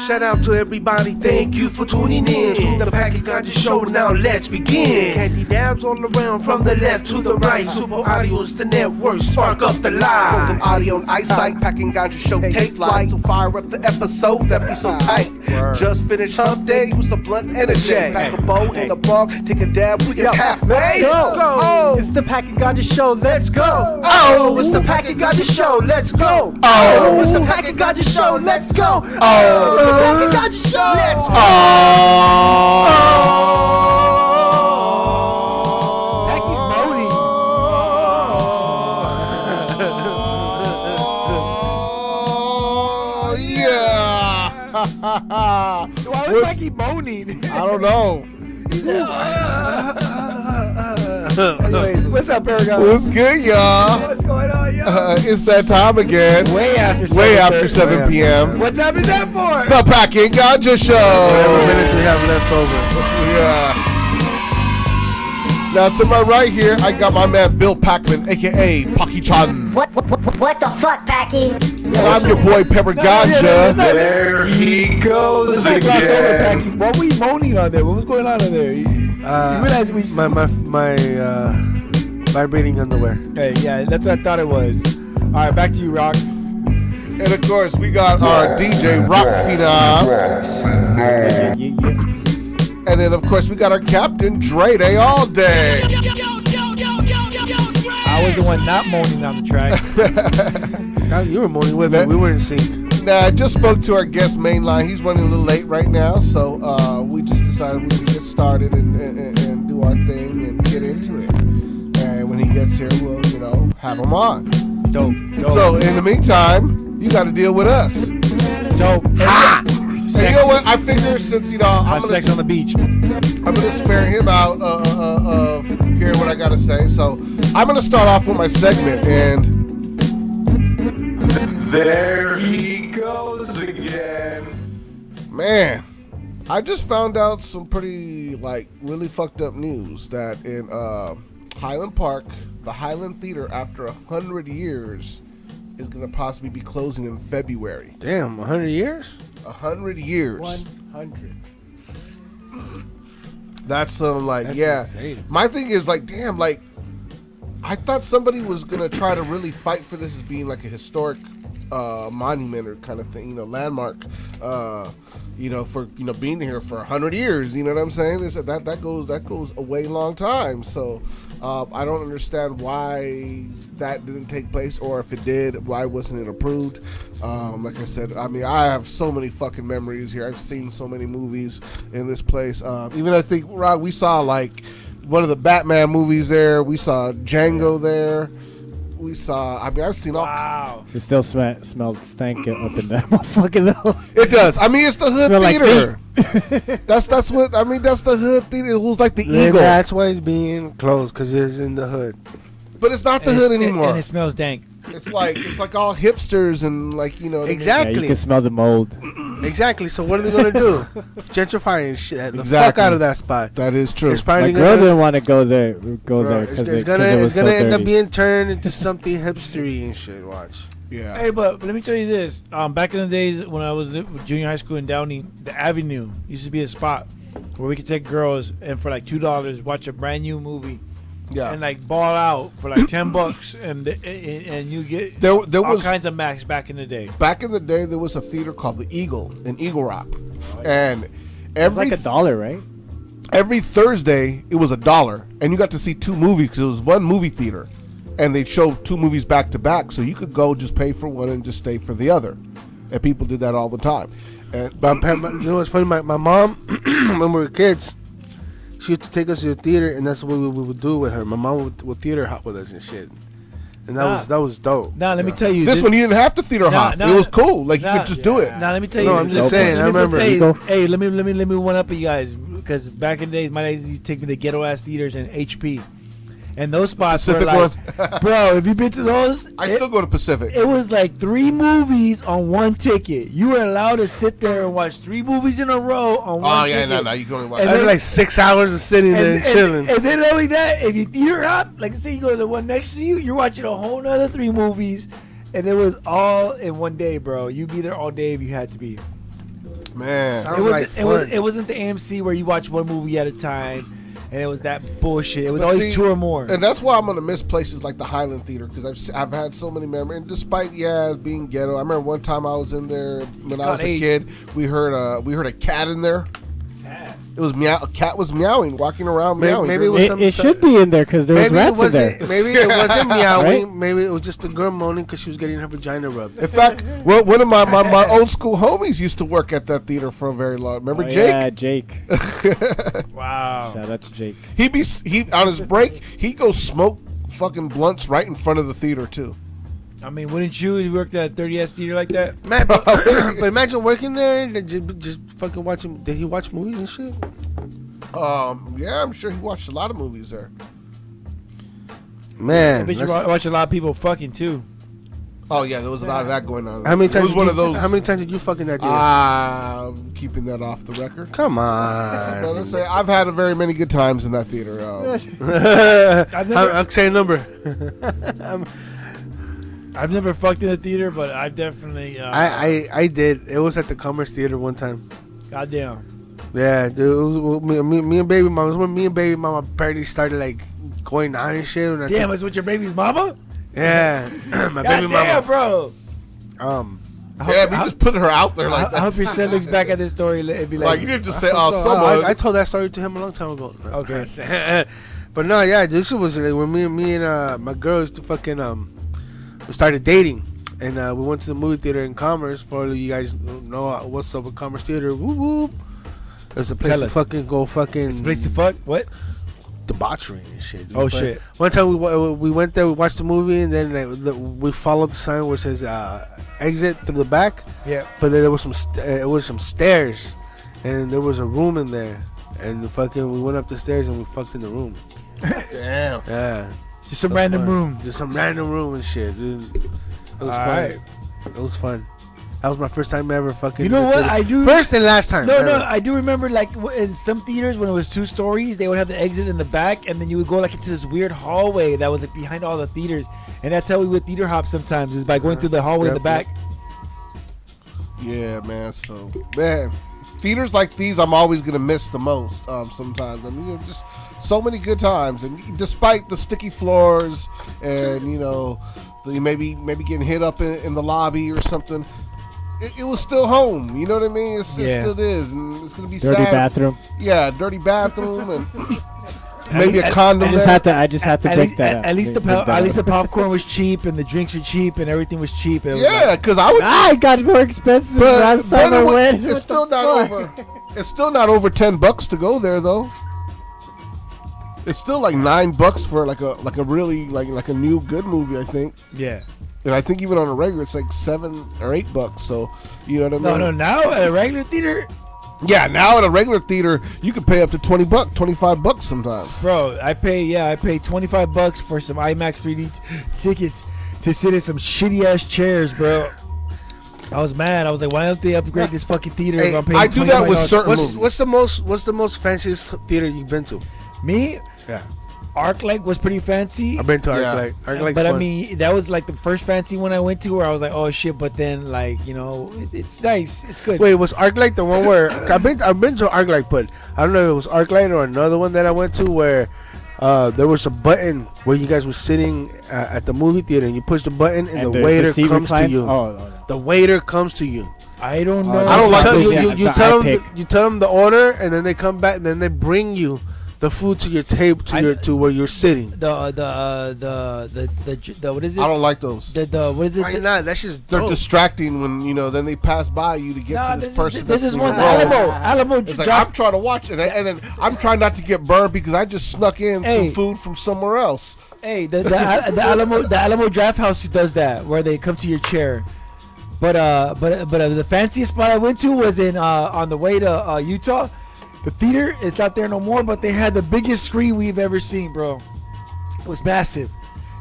Shout out to everybody, thank you for tuning in to the Packet Ganja Show. Now let's begin. Candy dabs all around from the left to the right. Super Audio's the network, spark up the live. Both an audio and eyesight, Packing Ganja Show take flight. So fire up the episode, that be so tight. Just finished hump day, use the blunt energy. Pack a bow in the bong, take a dab, we get halfway. Go. Oh, It's the Packet Ganja Show, let's go. Oh, It's the Packet Ganja Show, let's go. Oh. It's the Packet Ganja Show, let's go. Oh. It's the Packet Ganja Show, let's go. Packy's moaning. Oh, yeah. Why was Packy moaning? I don't know. Anyways, what's up, Paragon? What's good, y'all? What's going on, yo? It's that time again. Way after 7 p.m. What time is that for? The Packing Ganja Show. Whatever minutes we have left over. Yeah. Now to my right here, I got my man Bill Packman, aka Paki-chan. What the fuck, Packy? And I'm your boy Pepper Ganja. There he goes Let's not gloss over, again. Packy. What were you moaning on there? What was going on in there? You realize we... My vibrating underwear. Hey, yeah, that's what I thought it was. All right, back to you, Rock. And of course, we got our DJ Rock Phenom. And then, of course, we got our Captain Dre Day all day. I was the one not moaning on the track. You were moaning with me. We were in sync. Now, I just spoke to our guest Mainline. He's running a little late right now, so we just decided we would get started and do our thing and get into it. And when he gets here, we'll, have him on. Dope. So, in the meantime, you got to deal with us. Dope. And you know what? I figure since, I'm sex on the beach. going to spare him out of hearing what I got to say. So, I'm going to start off with my segment, and There he goes again. man, I just found out some pretty, really fucked up news that in Highland Park, the Highland Theater, after 100 years, is going to possibly be closing in February. Damn, 100 years? 100 years. 100. That's That's insane. My thing is, damn, I thought somebody was going to try to really fight for this as being like a historic monument or kind of thing, landmark, for, being here for 100 years, you know what I'm saying? That goes a way long time. So I don't understand why that didn't take place, or if it did, why wasn't it approved? Like I said, I have so many fucking memories here. I've seen so many movies in this place. Even I think, Rod, we saw one of the Batman movies there. We saw Django there. We saw, I've seen all. Wow. It still smells stank up in that motherfucking though. It does. It's the hood Smell like theater. That's what, that's the hood theater. It was like the Yeah, Eagle. that's why it's being closed, because it's in the hood. But it's not the hood anymore. And it smells dank. It's like all hipsters and Exactly. Yeah, you can smell the mold. Exactly. So what are they gonna do? Gentrifying shit the fuck Exactly. out of that spot. That is true. It's My probably girl didn't want to go there It's because gonna it was so end up dirty. being turned into something hipstery and shit. Watch. Yeah. Hey, but let me tell you this. Back in the days when I was in junior high school in Downey, the Avenue used to be a spot where we could take girls and for $2 watch a brand new movie. Yeah. And ball out for $10 and you get There all was kinds of max back in the day. back in the day there was a theater called the Eagle in Eagle Rock, and It's like $1, right? every Thursday it was $1, and you got to see two movies because it was one movie theater, and they'd show two movies back to back, so you could go just pay for one and just stay for the other, and people did that all the time. And But you know what's funny? My mom, when we were kids, she used to take us to the theater, and that's what we would do with her. My mom would theater hop with us and shit, and that was dope. Now let me tell you this one you didn't have to theater hop. It was cool. You could just do it. Now let me tell you. No, I'm just saying. I remember. Hey, let me one up you guys, because back in the days, my days used to take me to ghetto ass theaters and HP. And those spots Pacific were one. bro, have you been to those? I still go to Pacific. It was 3 movies on one ticket. You were allowed to sit there and watch 3 movies in a row on one ticket. No, you can only watch. And That's then- 6 hours of sitting there and chilling. And then only that, if you theater up, say you go to the one next to you, you're watching a whole nother 3 movies, and it was all in one day, bro. You'd be there all day if you had to be. Man. Sounds like fun. It wasn't the AMC where you watch one movie at a time, and it was that bullshit. It was But always see, 2 or more. And that's why I'm gonna miss places like the Highland Theater because I've had so many memories. And despite being ghetto, I remember one time I was in there when I was a kid. We heard a cat in there. It was a cat was meowing, walking around meowing. Maybe it was It should be in there because there was rats in there. Maybe it wasn't meowing. Right? Maybe it was just a girl moaning because she was getting her vagina rubbed. In fact, one of my old school homies used to work at that theater for a very long. Remember Jake? Yeah, Jake. Wow. Shout out to Jake. He on his break he'd go smoke fucking blunts right in front of the theater too. I mean, wouldn't you work at a 30S theater like that? Man, but imagine working there and just fucking watching. Did he watch movies and shit? Yeah, I'm sure he watched a lot of movies there. I Man, bet you watch a lot of people fucking too. Oh yeah, there was a lot of that going on. how many times? It was one of those. How many times did you fucking that? I'm keeping that off the record. Come But on. let's say I've had very many good times in that theater. I'll say a number. I've never fucked in a theater, but I've definitely. I did. It was at the Commerce Theater one time. Goddamn. Yeah, dude, it was me and baby mama. It was when me and baby mama apparently started like going on and shit. And I Damn, it's with your baby's mama? yeah, my baby Goddamn, mama. bro. Yeah, we just put her out there like I that. hope your son looks back at this story and be Like like, you didn't just say, "Oh, someone." I told that story to him a long time ago. okay. But no, yeah, this was like when me and my girl used to fucking we started dating, and we went to the movie theater in Commerce. For you guys know what's up with Commerce Theater, whoop whoop. It's a place Tell to us. fucking go fucking It's a place to fuck? What? debauchery and shit. Dude. Oh, But shit. One time we went there, we watched the movie, and then we followed the sign where it says exit through the back. Yeah. But then there was some stairs, and there was a room in there, and fucking we went up the stairs and we fucked in the room. Damn. Yeah. Just some It was random fun. room. Just some random room and shit, dude. It was fun. Alright. It was fun. That was my first time ever fucking. You know in the what? theater. I do. First and last time. No, ever. no, I do remember like in some theaters when it was 2 stories, they would have the exit in the back, and then you would go like into this weird hallway that was like behind all the theaters, and that's how we would theater hop sometimes, is by going through the hallway in the back. Yeah, man. So, man, theaters like these, I'm always gonna miss the most. Sometimes, I mean, just so many good times, and despite the sticky floors and maybe getting hit up in the lobby or something. It was still home, you know what I mean? It still is, and it's gonna be Dirty sad. bathroom. Yeah, dirty bathroom, and maybe a condom. I just had to At break least, that up. at least Break that at least the up. popcorn was cheap, and the drinks were cheap, and everything was cheap. And it was Yeah, because I would. It got more expensive last time I went. It's What still the not fuck? over. It's still not over $10 to go there though. It's still like $9 for like a really like a new good movie, I think. yeah. And I think even on a regular, it's like $7 or $8. So you know what I mean? No, now at a regular theater, Yeah, now at a regular theater, you can pay up to $20, $25 sometimes. bro, I pay $25 for some IMAX 3D tickets to sit in some shitty ass chairs, bro. I was mad. I was like, why don't they upgrade this fucking theater? Hey, if I'm paying I do that with $25? certain movies. What's the most fanciest theater you've been to? Me, Yeah, ArcLight was pretty fancy. I've been to Yeah. ArcLight. ArcLight's But I fun. mean, that was like the first fancy one I went to where I was like, oh shit. But then, like, it's nice. It's good. Wait, was ArcLight the one where I've been to ArcLight, but I don't know if it was ArcLight or another one that I went to where there was a button where you guys were sitting at the movie theater and you push the button and the waiter seat comes to reclines? you. Oh, The waiter comes to you. I don't know. I don't like those. You Yeah, tell I them pick. you tell them the order and then they come back and then they bring you the food to your table to where you're sitting. the what is it? I don't like those. The what is it? Why not? That's just They're dope. distracting when then they pass by you to get Nah, to this this person. is, this that's is in one the row. Alamo It's like dropped- I'm trying to watch it, and then I'm trying not to get burned because I just snuck in Hey. some food from somewhere else. Hey, the Alamo Draft House does that, where they come to your chair. But the fanciest spot I went to was in on the way to Utah. The theater, it's not there no more, but they had the biggest screen we've ever seen, bro. It was massive.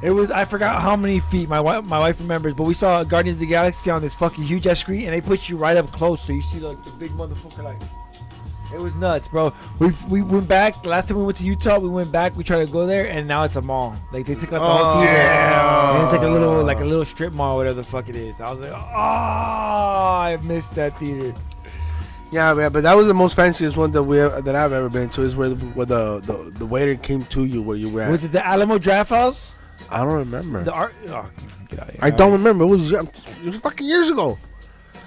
It was, I forgot how many feet. My wife remembers, but we saw Guardians of the Galaxy on this fucking huge ass screen, and they put you right up close, so you see like the big motherfucker. Like, it was nuts, bro. We went back. Last time we went to Utah, we went back. We tried to go there, and now it's a mall. Like they took out the whole theater, and it's like a little strip mall, whatever the fuck it is. I was like, oh, I missed that theater. Yeah, but that was the most fanciest one that I've ever been to. Is where the waiter came to you where you were at. Was it the Alamo Draft House? I don't remember. The art. Oh, get out of here. I don't remember. It was fucking years ago.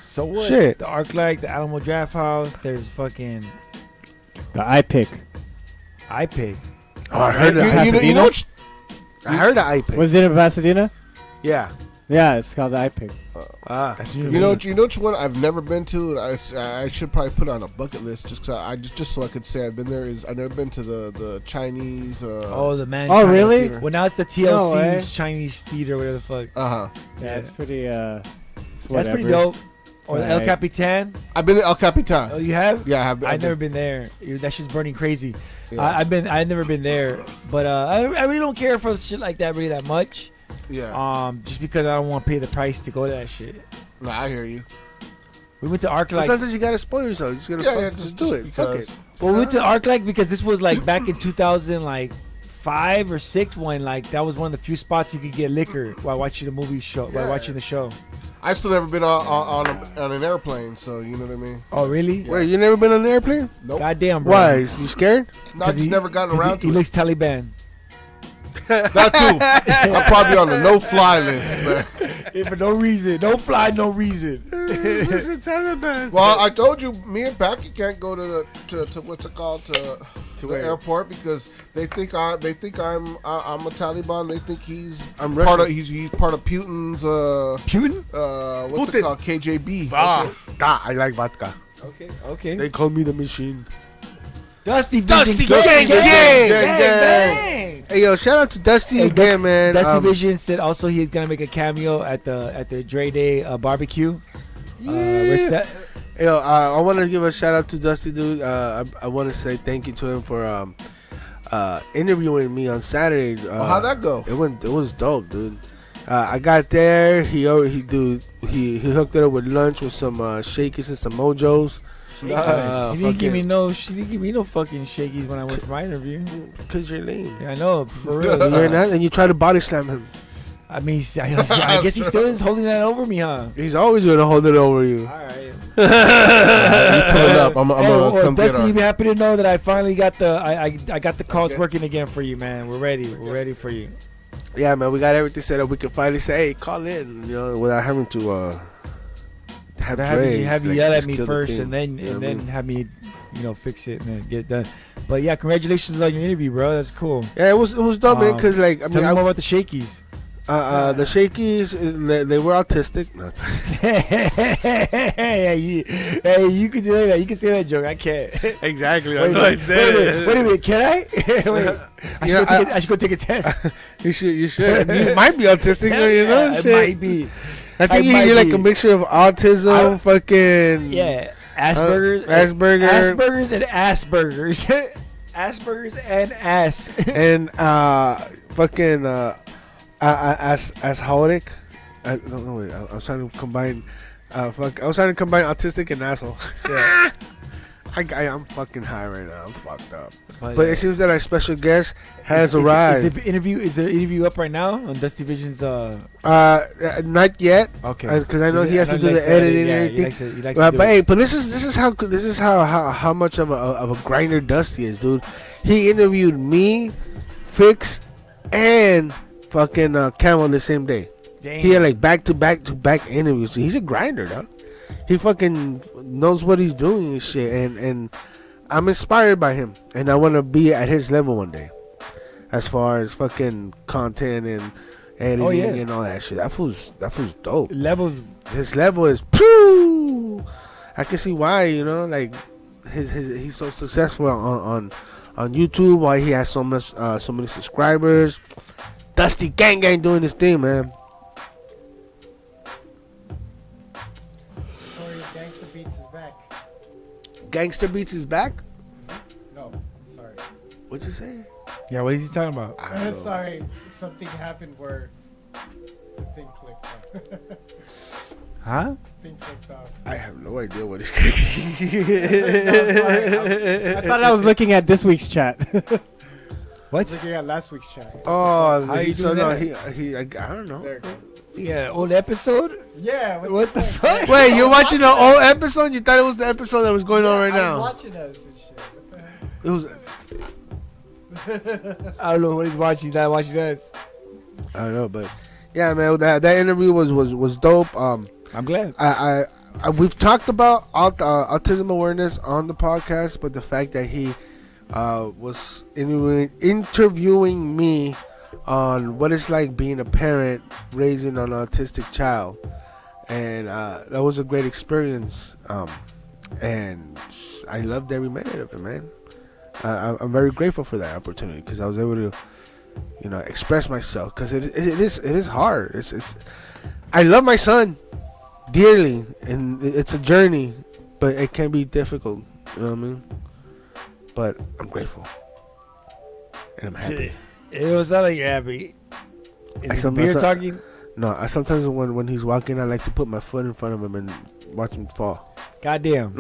So what? Shit. The ArcLight, the Alamo Draft House. There's fucking The iPick. iPig. Oh, I heard that. You know what? I heard that iPick. Was it in Pasadena? Yeah. Yeah, it's called the iPick. That's You know which one I've never been to. I should probably put it on a bucket list just so I could say I've been there. I've never been to the Chinese. the man. Oh, really? theater. Well, now it's the No way. TLC's Chinese theater, whatever the fuck. Yeah, it's pretty. It's That's pretty whatever. dope. Or the El Alright. Capitan. I've been to El Capitan. Oh, you have? Yeah, I have. I've never been there. That shit's burning crazy. Yeah. I've never been there, but I really don't care for shit like that really that much. Yeah. Just because I don't want to pay the price to go to that shit. No, I hear you. We went to ArcLight. Sometimes you gotta spoil yourself. You just gotta just do it. Fuck it. Well, we went to ArcLight because this was like back in 2005 or 6 when like that was one of the few spots you could get liquor while watching the movie show. While watching the show. I still never been on an airplane, so you know what I mean. Oh really? Yeah. Wait, you never been on an airplane? Nope. Goddamn, bro. Why? Is you scared? No, I just never gotten 'cause around he to it. looks Taliban. That too. I'm probably on the no-fly list, man. For no reason. No fly, no reason. Listen, Taliban. Well, I told you, me and Packy can't go to what's it called to the where? airport because they think I'm a Taliban. They think I'm part of Russian. he's part of Putin's Putin? what's it called, KJB. I like vodka. Okay. They call me the machine. Dusty Dusty Vision. Gang, gang, gang. Hey, yo, shout out to Dusty Hey, again, man. Dusty Vision said also he's gonna make a cameo at the Dre Day barbecue. Hey, yo, I want to give a shout out to Dusty, dude. I want to say thank you to him for interviewing me on Saturday. How'd that go? It was dope, dude. I got there. He hooked it up with lunch with some shakies and some mojos. Nice. He didn't give me no fucking shakies when I went for my interview. Cause you're lame. Yeah, I know, for real. You're not, and you try to body slam him. I mean, I guess he still is holding that over me, huh? He's always gonna hold it over you. All right. You pull it up. I'm gonna come Dusty, get you be her. happy to know that I finally got I got the calls working again for you, man. We're ready. We're ready for you. Yeah, man, we got everything set up. We can finally say, hey, call in, without having to have Dre. Have you like, yell at just me kill the first, thing. and then You know what I mean? have me, fix it and then get it done. But yeah, congratulations on your interview, bro. That's cool. Yeah, it was dope, man. Cause like I Tell mean, me more about the shakies. the shakies, they were autistic. No. Hey, you can do that. You can say that joke. I can't. Exactly. Wait a minute. Can I? Wait. I should go take a test. You should. You might be autistic. Yeah, it shit. might be. I think might you're like be. a mixture of autism, fucking Yeah. Asperger's. Asperger's and Asperger's. Asperger's and ass. and fucking asholic. I don't know. Wait, I was trying to combine. I was trying to combine autistic and asshole. Yeah. I'm fucking high right now. I'm fucked up. But But it seems that our special guest has arrived. Is the interview up right now on Dusty Vision's? Not yet. Okay. Because I know he has to do likes the editing edit, and He everything. likes to do But it. hey, but this is how much of a grinder Dusty is, dude. He interviewed me, Fix, and fucking Camel the same day. Damn. He had like back to back interviews. He's a grinder, dog. He fucking knows what he's doing and shit, and I'm inspired by him, and I want to be at his level one day, as far as fucking content and editing and all that shit. That fool's dope. Levels. His level is phew. I can see why, like he's so successful on YouTube. Why he has so many subscribers. Dusty Gang doing his thing, man. Sorry, Gangsta Beats is back. Gangster Beats is back. No, sorry. What'd you say? Yeah, what is he talking about? I don't know. Sorry, something happened where the thing clicked off. Huh? Thing clicked off. I have no idea what he's No, sorry. I thought I was looking at this week's chat. What? Looking at last week's chat. Oh, How you so doing no, I don't know. There it goes. Yeah, old episode. Yeah. What the fuck? Wait, you're watching the old episode? You thought it was the episode that was going on right I was now? watching us and shit. What the heck? It was. I don't know what he's watching. He's not watching us. I don't know, but yeah, man, that interview was dope. I'm glad. I we've talked about autism awareness on the podcast, but the fact that he was interviewing me on what it's like being a parent raising an autistic child, and that was a great experience. And I loved every minute of it, man. I'm very grateful for that opportunity because I was able to, express myself. Because it is hard. It's I love my son dearly, and it's a journey, but it can be difficult. You know what I mean? But I'm grateful, and I'm happy. It was not like you're happy. Is the beer talking? No, I sometimes when he's walking, I like to put my foot in front of him and watch him fall. Goddamn.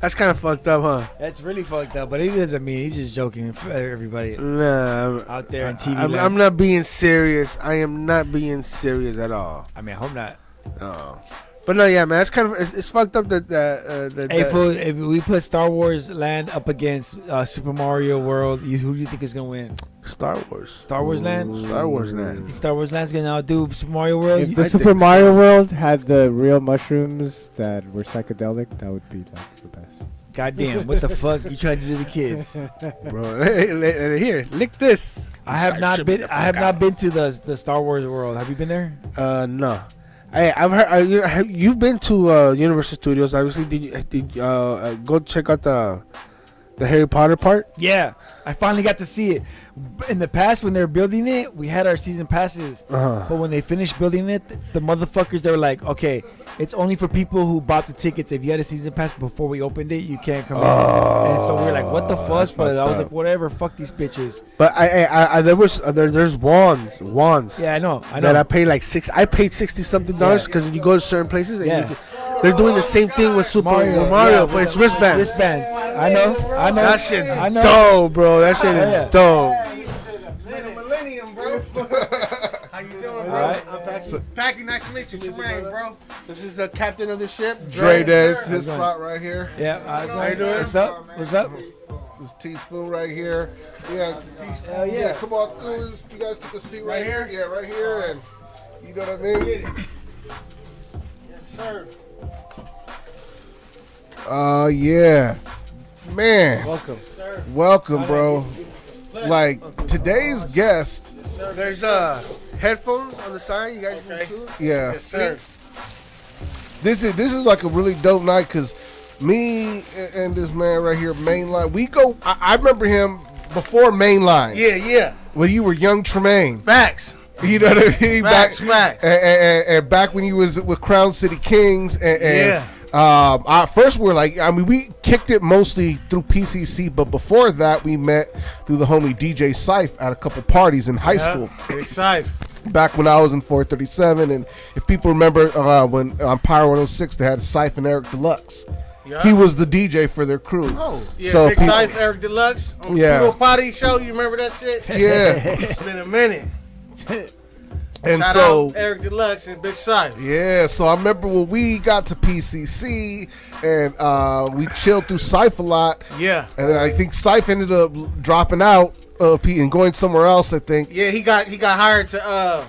That's kind of fucked up, huh? That's really fucked up, but he doesn't mean he's just joking for everybody Nah, out there in TV. I'm not being serious. I am not being serious at all. I mean, I hope not. No. But no, yeah, man, it's kind of it's fucked up that Hey, fool, if we put Star Wars Land up against Super Mario World, who do you think is gonna win? Star Wars. Star Wars Land? Star Wars You Land. think Star Wars Land's gonna outdo Super Mario World? If the Super Mario World had the real mushrooms that were psychedelic, that would be like the best. Goddamn, what the fuck you trying to do to the kids? Bro, here, lick this. I have not been to the Star Wars world. Have you been there? No. I've heard you've been to Universal Studios. Obviously, did you go check out the Harry Potter part? Yeah, I finally got to see it. In the past, when they were building it, we had our season passes. Uh-huh. But when they finished building it, the motherfuckers, they were like, okay, it's only for people who bought the tickets. If you had a season pass before we opened it, you can't come in. And so we were like, what the fuck? But I was like, whatever, fuck these bitches. But there's wands. Yeah, I know. That I paid like I paid $60 something because you go to certain places and Yeah. they're doing the same thing with Super Mario, yeah, but it's wristbands. Wristbands. I know. That shit's dope, bro. That shit is dope. It's been a millennium, bro. How you doing, bro? All right. I'm Packy, nice to meet you. Tremaine, bro. This is the captain of the ship, Dre Des, his spot right here. Yeah. How you doing? What's up? What's up? This teaspoon right here. Yeah, teaspoon. Hell yeah. Come on through. You guys took a seat right here. Yeah, right here, and you know what I mean. Yes, sir. Yeah, man. Welcome. Welcome, bro. Like today's guest. There's headphones on the side. You guys can choose. Yeah. Yes, sir. This is like a really dope night because me and this man right here, Mainline. We go. I remember him before Mainline. Yeah. When you were young Tremaine. Facts. You know what I mean? Facts. And back when you was with Crown City Kings. Yeah. First we're like, we kicked it mostly through PCC, but before that we met through the homie DJ Syph at a couple parties in high school. Big Syph. Back when I was in 437, and if people remember when on Power 106 they had Syph and Eric Deluxe. Yeah. He was the DJ for their crew. Oh, yeah, So Big people- Syph, Eric Deluxe. On Yeah. the Poodle Potty show, you remember that shit? Yeah. It's been a minute. And Shout so out Eric Deluxe and Big Syph. yeah, so I remember when we got to PCC and we chilled through Syph a lot. Yeah. And I think Syph ended up dropping out and going somewhere else, I think. Yeah, he got hired to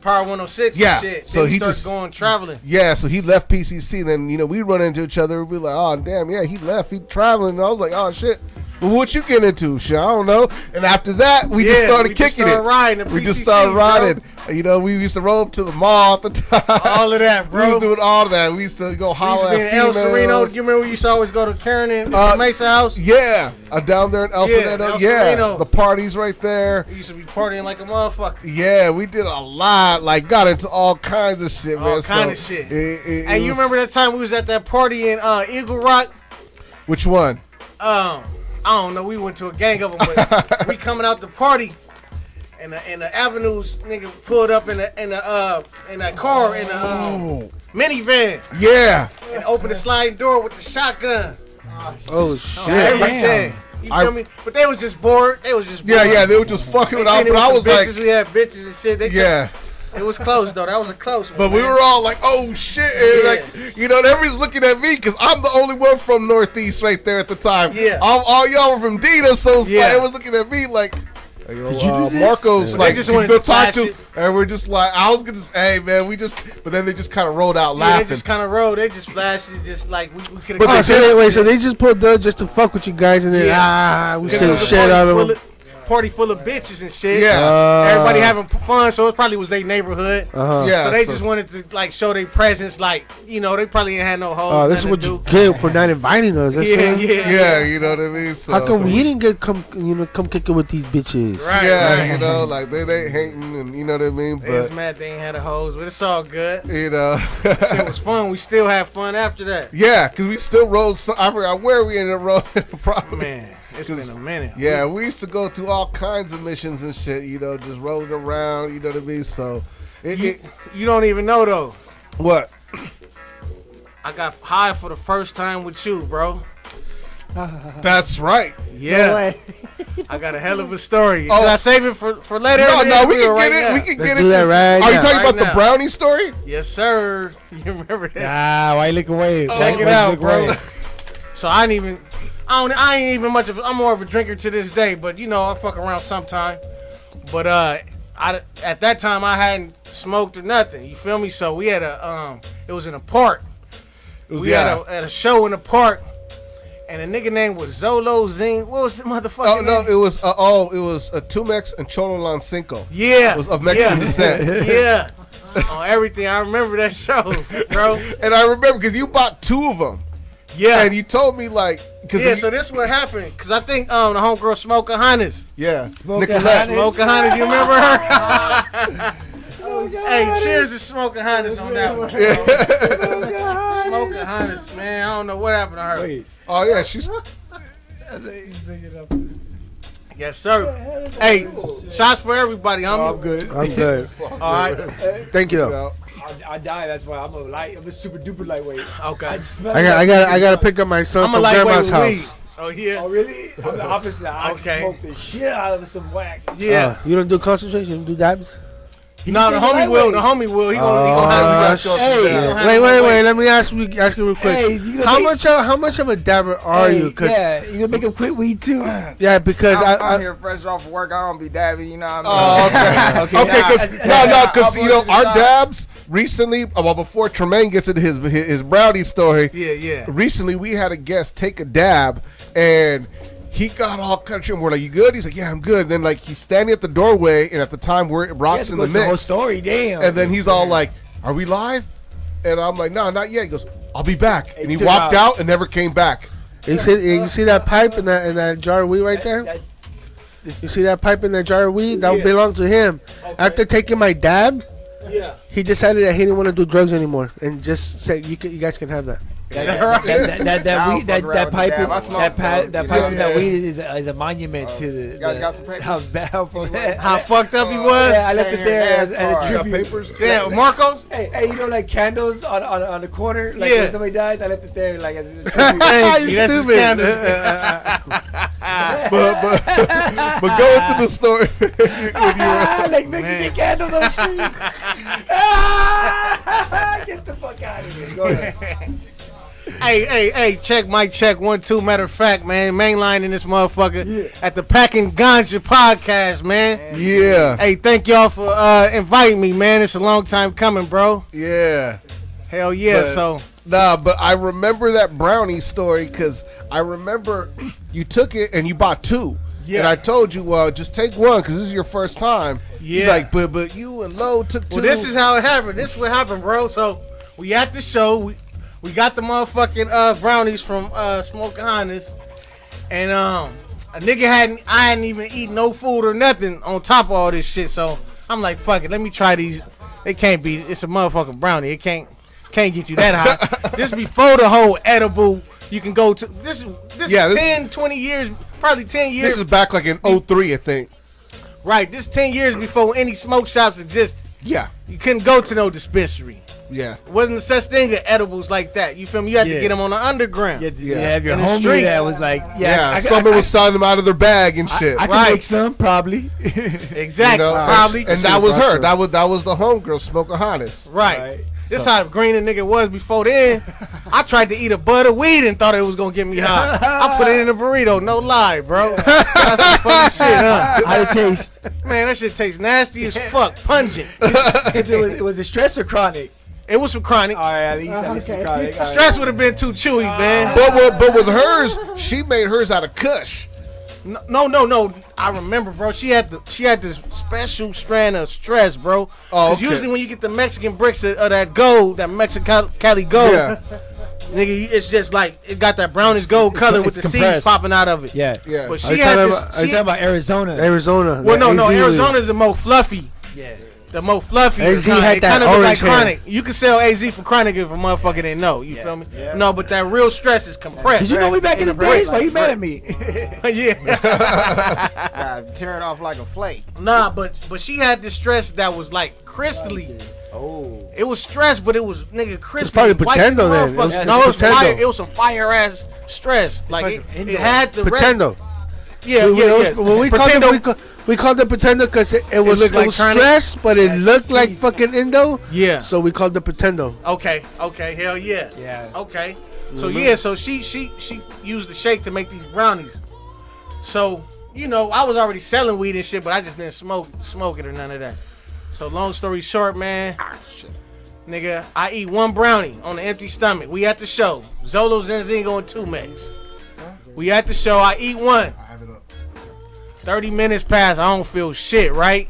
Power 106 Yeah, and shit. so Then he started just- going traveling. Yeah, so he left PCC. Then, we run into each other. We'd be like, oh, damn, yeah, he left. He traveling. And I was like, oh, shit. Well, what you getting into? Shit, I don't know. And after that, we just started kicking it. Riding the We just PCC, started bro. riding. We used to roll up to the mall at the time. All of that, bro. We was doing all of that. We used to go We used holler to be at in El females. Sereno. You remember we used to always go to Karen and Mesa House? Yeah, down there in El Sereno. El Yeah, Sereno. the parties right there. We used to be partying like a motherfucker. Yeah, we did a lot. Like, got into all kinds of shit, man. All kind of So shit. it And you was- remember that time we was at that party in Eagle Rock? Which one? I don't know. We went to a gang of them, but we coming out the party, and the Avenues nigga pulled up in that car in a minivan Yeah. and opened the sliding door with the shotgun. Oh shit! Everything. You feel me? But they was just bored. They was just bored. Yeah, they were just fucking it out. But I was bitches, like, we had bitches and shit. They it was close though. That was a close one. but we were all like, oh shit. And like, you know, everybody's looking at me because I'm the only one from Northeast right there at the time. Yeah. All y'all were from Dita, so it's like, everyone's looking at me like, hey, yo, Marco's like, just you wanted go to talk flash to, it. and we're just like, I was gonna say, hey man, but then they just kind of rolled out Yeah, laughing. they just kind of rolled. They just flashed it, just like we could But have. so they just pulled up just to fuck with you guys, and then we scared the shit out of them. Party full of bitches and shit. Yeah. Everybody having fun, so it probably was their neighborhood. Yeah, So they just wanted to like show their presence, like, you know, they probably ain't had no hoes. Oh, this is what you get for not inviting us. That's Yeah, you know what I mean. So, How come we didn't get come kick it with these bitches? Right. Yeah, you know, like they hating, and you know what I mean. They was But mad they ain't had a hose, but it's all good. you know, Shit was fun. We still had fun after that. yeah, because we still rolled. I forgot where we ended up rolling. Probably. Man, it's been a minute. Yeah, we used to go through all kinds of missions and shit, you know, just rolling around, you know what I mean? So, You don't even know though. what? I got high for the first time with you, bro. That's right. Yeah. I got a hell of a story. Oh. Should I save it for later? No, we can right get it. now? We can Let's get do it. that right Are you now. talking Right about the now. brownie story? Yes, sir. You remember this? Why you look away? Check it out, bro. So I ain't even much of. I'm more of a drinker to this day, but you know I fuck around sometime. But at that time I hadn't smoked or nothing. You feel me? So we had it was in a park. We had a show in the park, and a nigga name was Zolo Zing. What was the motherfucker? Oh no, it was a Tumex and Cholo Cinco. Yeah, It was of Mexican descent. Yeah, on everything. I remember that show, bro. And I remember because you bought 2 of them. Yeah, And you told me like, so this what happened. Cause I think the homegirl Smoker Hannes. yeah, Smoker Nicolette. Hannes. Smoker Hannes, you remember her? Hey, cheers to Smoker Hannes on that one. Smoker Hannes, man. I don't know what happened to her. Wait. Oh yeah, she's Yes, sir. Hey, shots for everybody, homie. I'm good. I'm good. All right. Thank you though. I die. That's why I'm a super duper lightweight. Okay. I smell. I gotta pick up my son I'm a from lightweight grandma's with house. weed. Oh, yeah. Oh really? I'm the opposite. I Okay. smoke the shit out of some wax. Yeah. You don't do concentration. You don't do dabs. No, the homie will. The homie will. He gonna have you. Hey, Wait. Let me ask you real quick. Hey, you gonna How much of a dabber are you? Cause yeah, you gonna make him quit weed too? yeah, because I'm here fresh off of work. I don't be dabbing, you know what I mean? okay. Because you know our dabs recently. Well, before Tremaine gets into his brownie story. Yeah. Recently, we had a guest take a dab, and he got all kind of shit. We're like, "You good?" He's like, "Yeah, I'm good." Then like he's standing at the doorway, and at the time Rock's in the The whole mix, story, damn. and then he's all like, "Are we live?" And I'm like, "No, not yet." He goes, "I'll be back," and he took walked out. out and never came back. you see that pipe in that jar of weed right there. You see that pipe in that jar of weed? That belonged to him. After taking my dab, he decided that he didn't want to do drugs anymore, and just said, "You guys can have that." That I don't fuck around with the pipe dab. I smoke of though, that weed is a monument to the You guys got some papers? how bad from that. How fucked up he was? Yeah, I left it there as a You got tribute. papers? Yeah, Marco. Hey, you know, like candles on the corner, like Yeah. when somebody dies, I left it there, like as a tribute. Hey, You that's his stupid. candle. But go into the story. Like Mexican candles on the street. Get the fuck out of here. Go ahead. Hey, check, mic check, 1, 2. Matter of fact, man, mainline in this motherfucker at the Packing Ganja podcast, man. Yeah, Hey, thank y'all for inviting me, man. It's a long time coming, bro. yeah. Hell yeah, But- so. Nah, but I remember that brownie story because I remember you took it and you bought 2. Yeah. And I told you, just take 1 because this is your first time. Yeah. He's like, but you and Lo took 2. Well, this is how it happened. This is what happened, bro. So, we at the show. We got the motherfucking brownies from Smoker Hannes. And a nigga I hadn't even eaten no food or nothing on top of all this shit. So, I'm like, fuck it. Let me try these. They can't be. It's a motherfucking brownie. It can't get you that high. This before the whole edible. You can go to this Yeah, is this- 10, 20 years, probably 10 years. This is back like in 03, I think. Right, this 10 years before any smoke shops exist. Yeah. You couldn't go to no dispensary. Yeah. Wasn't such thing as edibles like that. You feel me? You had to get them on the underground. You have your In the homie street. that was like, someone was selling them out of their bag and shit. I can make some, probably. Exactly, You know, probably. and that was her. That was the homegirl smoking hottest. Right. This how green a nigga was before then. I tried to eat a bud of weed and thought it was gonna get me high. I put it in a burrito, no lie, bro. That's some funny shit, huh? How'd it taste? Man, that shit tastes nasty as fuck, pungent. Was it stress or chronic? It was some chronic. All right, at least some chronic. Stress would have been too chewy, man. But with hers, she made hers out of Kush. No. I remember, bro. She had this special strand of stress, bro. Because usually when you get the Mexican bricks of that gold, that Mexican Cali gold, nigga, it's just like it got that brownish gold color with the seeds popping out of it. Yeah. But she had this. Are you talking about Arizona? Well, no. Arizona's the more fluffy. Yeah. The more fluffy. AZ kind. had It that kind of look like orange hair. chronic. You can sell AZ for chronic if a motherfucker didn't know. You feel me? Yeah. No, but that real stress is compressed. Did you know me back in the days? Why you mad at me? Yeah. Gotta tear it off like a flake. Nah, but she had this stress that was like crystally. Oh. It was stress, but it was nigga crystally. It's probably white Pretendo then. motherfuckers. It was No, it was Pretendo. fire. It was some fire ass stress. Like it had the Pretendo. Yeah. When we called it Pretendo because it was looked like chronic. stress, but it looked like fucking Indo. Yeah. So we called it Pretendo. Okay. Hell yeah. Yeah. Okay. So so she used the shake to make these brownies. So I was already selling weed and shit, but I just didn't smoke it or none of that. So long story short, man. Nigga, I eat one brownie on an empty stomach. We at the show. Zolo, Zenzingo, and 2Mex. We at the show. I eat one. 30 minutes pass. I don't feel shit, right?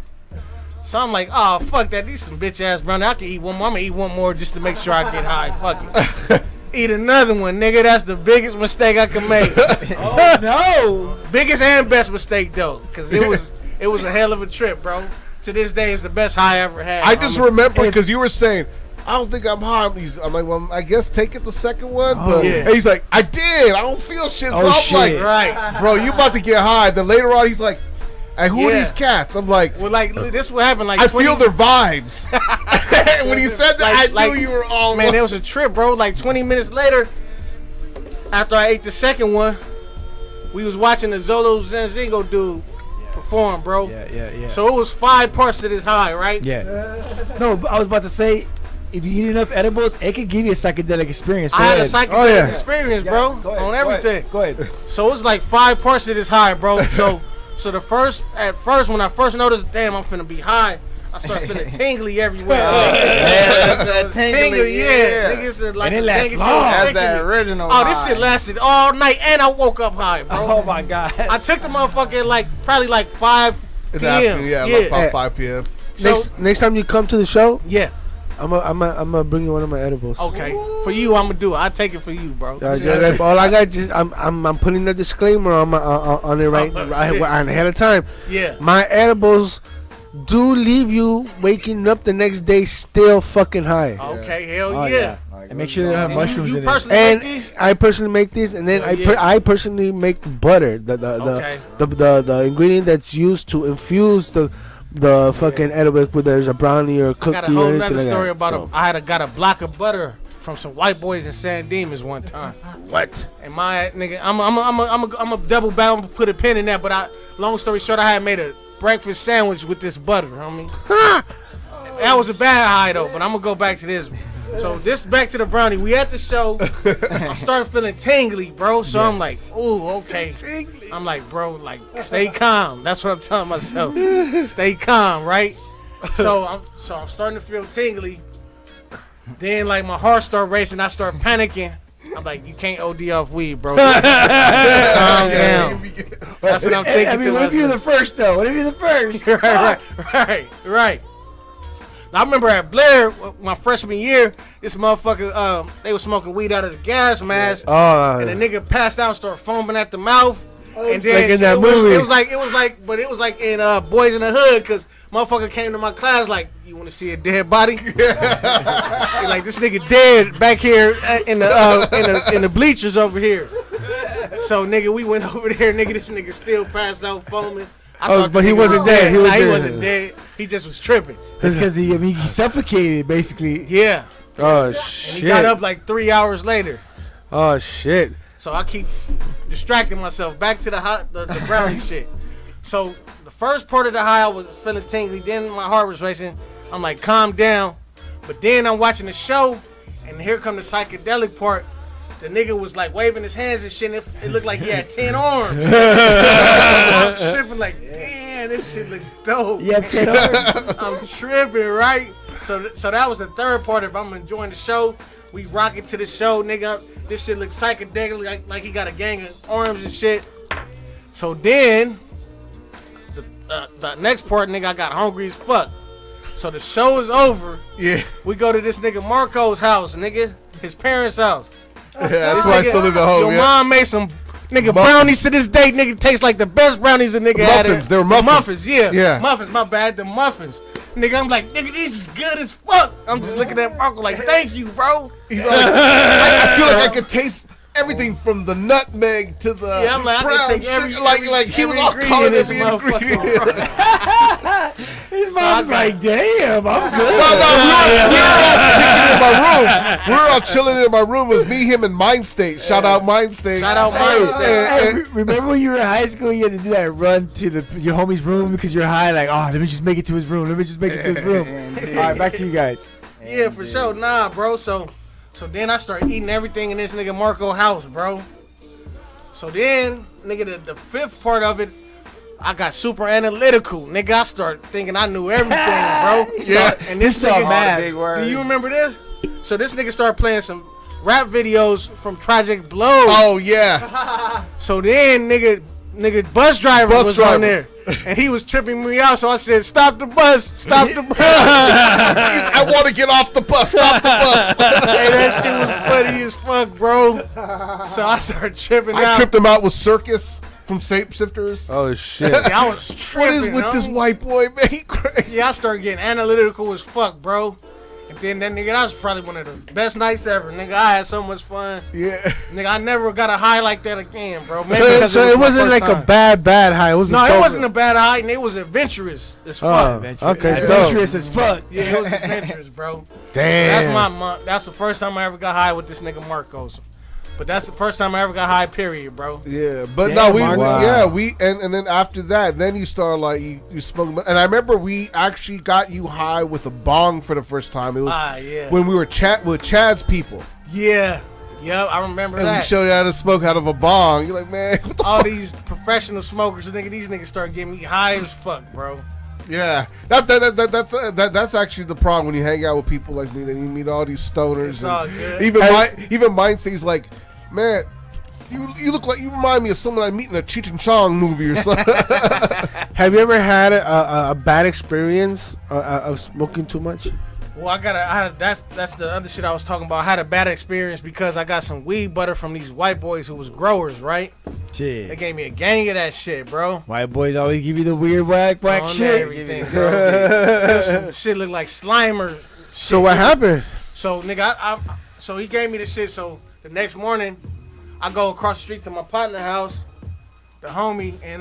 So I'm like, oh, fuck that. These some bitch ass brownie. I can eat one more. I'm going to eat one more just to make sure I get high. Fuck it. Eat another one, nigga. That's the biggest mistake I can make. Oh, no. Biggest and best mistake, though. Because it was a hell of a trip, bro. To this day, it's the best high I ever had. I just remember because you were saying, I don't think I'm high. I'm like, well, I guess take it the second one. But and he's like, I did. I don't feel shit. So I'm like, right, bro, you about to get high. Then later on, he's like, hey, who are these cats? I'm like, well, like this what happened. Like I feel their vibes. When he said that, I knew you were all. Man, it was a trip, bro. Like 20 minutes later, after I ate the second one, we was watching the Zolo Zenzingo dude perform, bro. Yeah. So it was 5 parts to this high, right? Yeah. No, I was about to say, if you eat enough edibles, it could give you a psychedelic experience. I had a psychedelic experience, bro, on everything. Go ahead. So it was like 5 parts to this high, bro. So at first, when I first noticed, damn, I'm finna be high, I started feeling tingly everywhere. Tingly, yeah. Niggas are like, and it lasts niggas long. That's that original. Oh, this shit lasted all night, and I woke up high, bro. Oh my god. I took the motherfucker probably 5 p.m. Yeah, like about 5 p.m. So, Next time you come to the show, yeah. I'm gonna bring you one of my edibles. Okay, for you, I'm gonna do it. I'll take it for you, bro. All I got just I'm putting a disclaimer on it right ahead of time. Yeah. My edibles do leave you waking up the next day still fucking high. Okay, hell yeah. And make sure they don't have mushrooms You in it. personally And make these? I personally make these, and then I personally make butter, the ingredient that's used to infuse the fucking edible, whether there's a brownie or a cookie. I got a whole or nother anything story like about that. I got a block of butter from some white boys in San Dimas one time. What? And my nigga, I'm a double bound, put a pin in that. But long story short, I had made a breakfast sandwich with this butter. Homie. That was a bad high though. But I'm gonna go back to this. So this back to the brownie. We at the show. I'm starting feeling tingly, bro. So I'm like, ooh, okay. I'm like, bro, like, stay calm. That's what I'm telling myself. Stay calm, right? So I'm starting to feel tingly. Then like my heart start racing. I start panicking. I'm like, you can't OD off weed, bro. Calm down. That's what I'm thinking. I mean, what if you're the first though? What if you're the first? Right. I remember at Blair, my freshman year, this motherfucker, they was smoking weed out of the gas mask, and the nigga passed out, started foaming at the mouth, and then like in that it movie. was like in Boys in the Hood, cause motherfucker came to my class like, you want to see a dead body? Like this nigga dead back here in the bleachers over here. So nigga, we went over there, nigga. This nigga still passed out foaming. But he wasn't dead. He wasn't dead. He just was tripping. That's because he suffocated basically. Yeah. Oh And shit. he got up like 3 hours later. Oh shit. So I keep distracting myself back to the brownie shit. So the first part of the high I was feeling tingly. Then my heart was racing. I'm like, calm down. But then I'm watching the show, and here come the psychedelic part. The nigga was like waving his hands and shit. And it looked like he had 10 arms. I'm tripping like, damn, this shit look dope. You have 10 arms? I'm tripping, right? So that was the third part. If I'm enjoying the show, we rock it to the show, nigga. This shit looks psychedelic, like he got a gang of arms and shit. So then, the next part, nigga, I got hungry as fuck. So the show is over. Yeah. We go to this nigga Marco's house, nigga, his parents' house. Yeah, that's why I still live at home. Your Yeah. mom made some nigga brownies to this day. Nigga taste like the best brownies a nigga had. Muffins. They were muffins. Muffins, yeah. Yeah. Muffins, my bad. The muffins. Nigga, I'm like, nigga, these is good as fuck. I'm just looking at Marco like, thank you, bro. He's like, I feel like I could taste everything from the nutmeg to the Yeah, I'm like, I brown can take sugar. every Like he was every all calling ingredient it in this the ingredient. motherfucker. His mom's like, damn, I'm good. We were all chilling in my room. It was me, him, and Mind State. Shout out Mind State. Shout out Mind State. Hey, remember when you were in high school, you had to do that run to your homie's room because you're high, like, oh, let me just make it to his room. Let me just make it to his room. All right, back to you guys. Yeah, for sure. Nah, bro. So then I started eating everything in this nigga Marco house, bro. So then, nigga, the fifth part of it, I got super analytical. Nigga, I started thinking I knew everything, bro. Yeah. And this This nigga, all bad. Big word. do you remember this? So this nigga started playing some rap videos from Tragic Blow. Oh yeah. So then, nigga, bus driver Bus was driver. on there. And he was tripping me out, so I said, stop the bus, stop the bus. I want to get off the bus. Stop the bus. Hey, that shit was funny as fuck, bro. So I started tripping I out. tripped him out with Circus from Shape Shifters. Oh shit. Yeah, I was tripping. What is with this homie. white boy, man? He crazy. Yeah, I started getting analytical as fuck, bro. And then that nigga, that was probably one of the best nights ever. Nigga, I had so much fun. Yeah. Nigga, I never got a high like that again, bro. Maybe because So it my wasn't first like a time. bad high. It was No, it wasn't a bad high, and it was adventurous as fuck. Okay, Adventurous as fuck. Yeah, it was adventurous, bro. Damn. That's the first time I ever got high with this nigga Marcos. But that's the first time I ever got high, period, bro. Yeah, but Damn, no, Mark. and then after that, then you start like you smoke, and I remember we actually got you high with a bong for the first time. It was Yeah. when we were with Chad's people, Yeah. Yep, I remember and we that. showed you how to smoke out of a bong. You're like, man, what the All fuck? these professional smokers, nigga, these niggas start getting me high as fuck, bro. Yeah, that's actually the problem when you hang out with people like me. Then you meet all these stoners. It's all good. Even mine says like, man, you look like you remind me of someone I meet in a Cheech and Chong movie or something. Have you ever had a bad experience of smoking too much? Well, that's the other shit I was talking about. I had a bad experience because I got some weed butter from these white boys who was growers, right? They Shit. gave me a gang of that shit, bro. White boys always give you the weird whack On shit. everything, bro. Some shit look like Slimer. So what happened? So nigga, so he gave me the shit. So the next morning, I go across the street to my partner house, the homie, and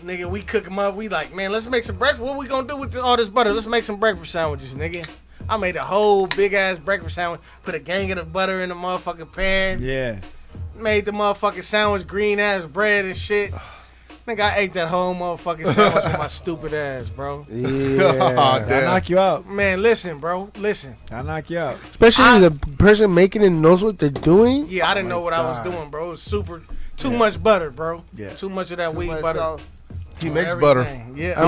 nigga, we cook him up. We like, man, let's make some breakfast. What we gonna do with all this butter? Let's make some breakfast sandwiches, nigga. I made a whole big ass breakfast sandwich. Put a gang of the butter in the motherfucking pan. Yeah. Made the motherfucking sandwich, green ass bread and shit. Nigga, I ate that whole motherfucking sandwich with my stupid ass, bro. Yeah. Oh, I'll damn. knock you out. Man, listen, bro. Listen. I'll knock you out. Especially the person making it knows what they're doing. Yeah, I didn't know what I was doing, bro. It was too much butter, bro. Yeah. Too much of that Too weed much butter. sauce. He makes butter. Everything. Yeah.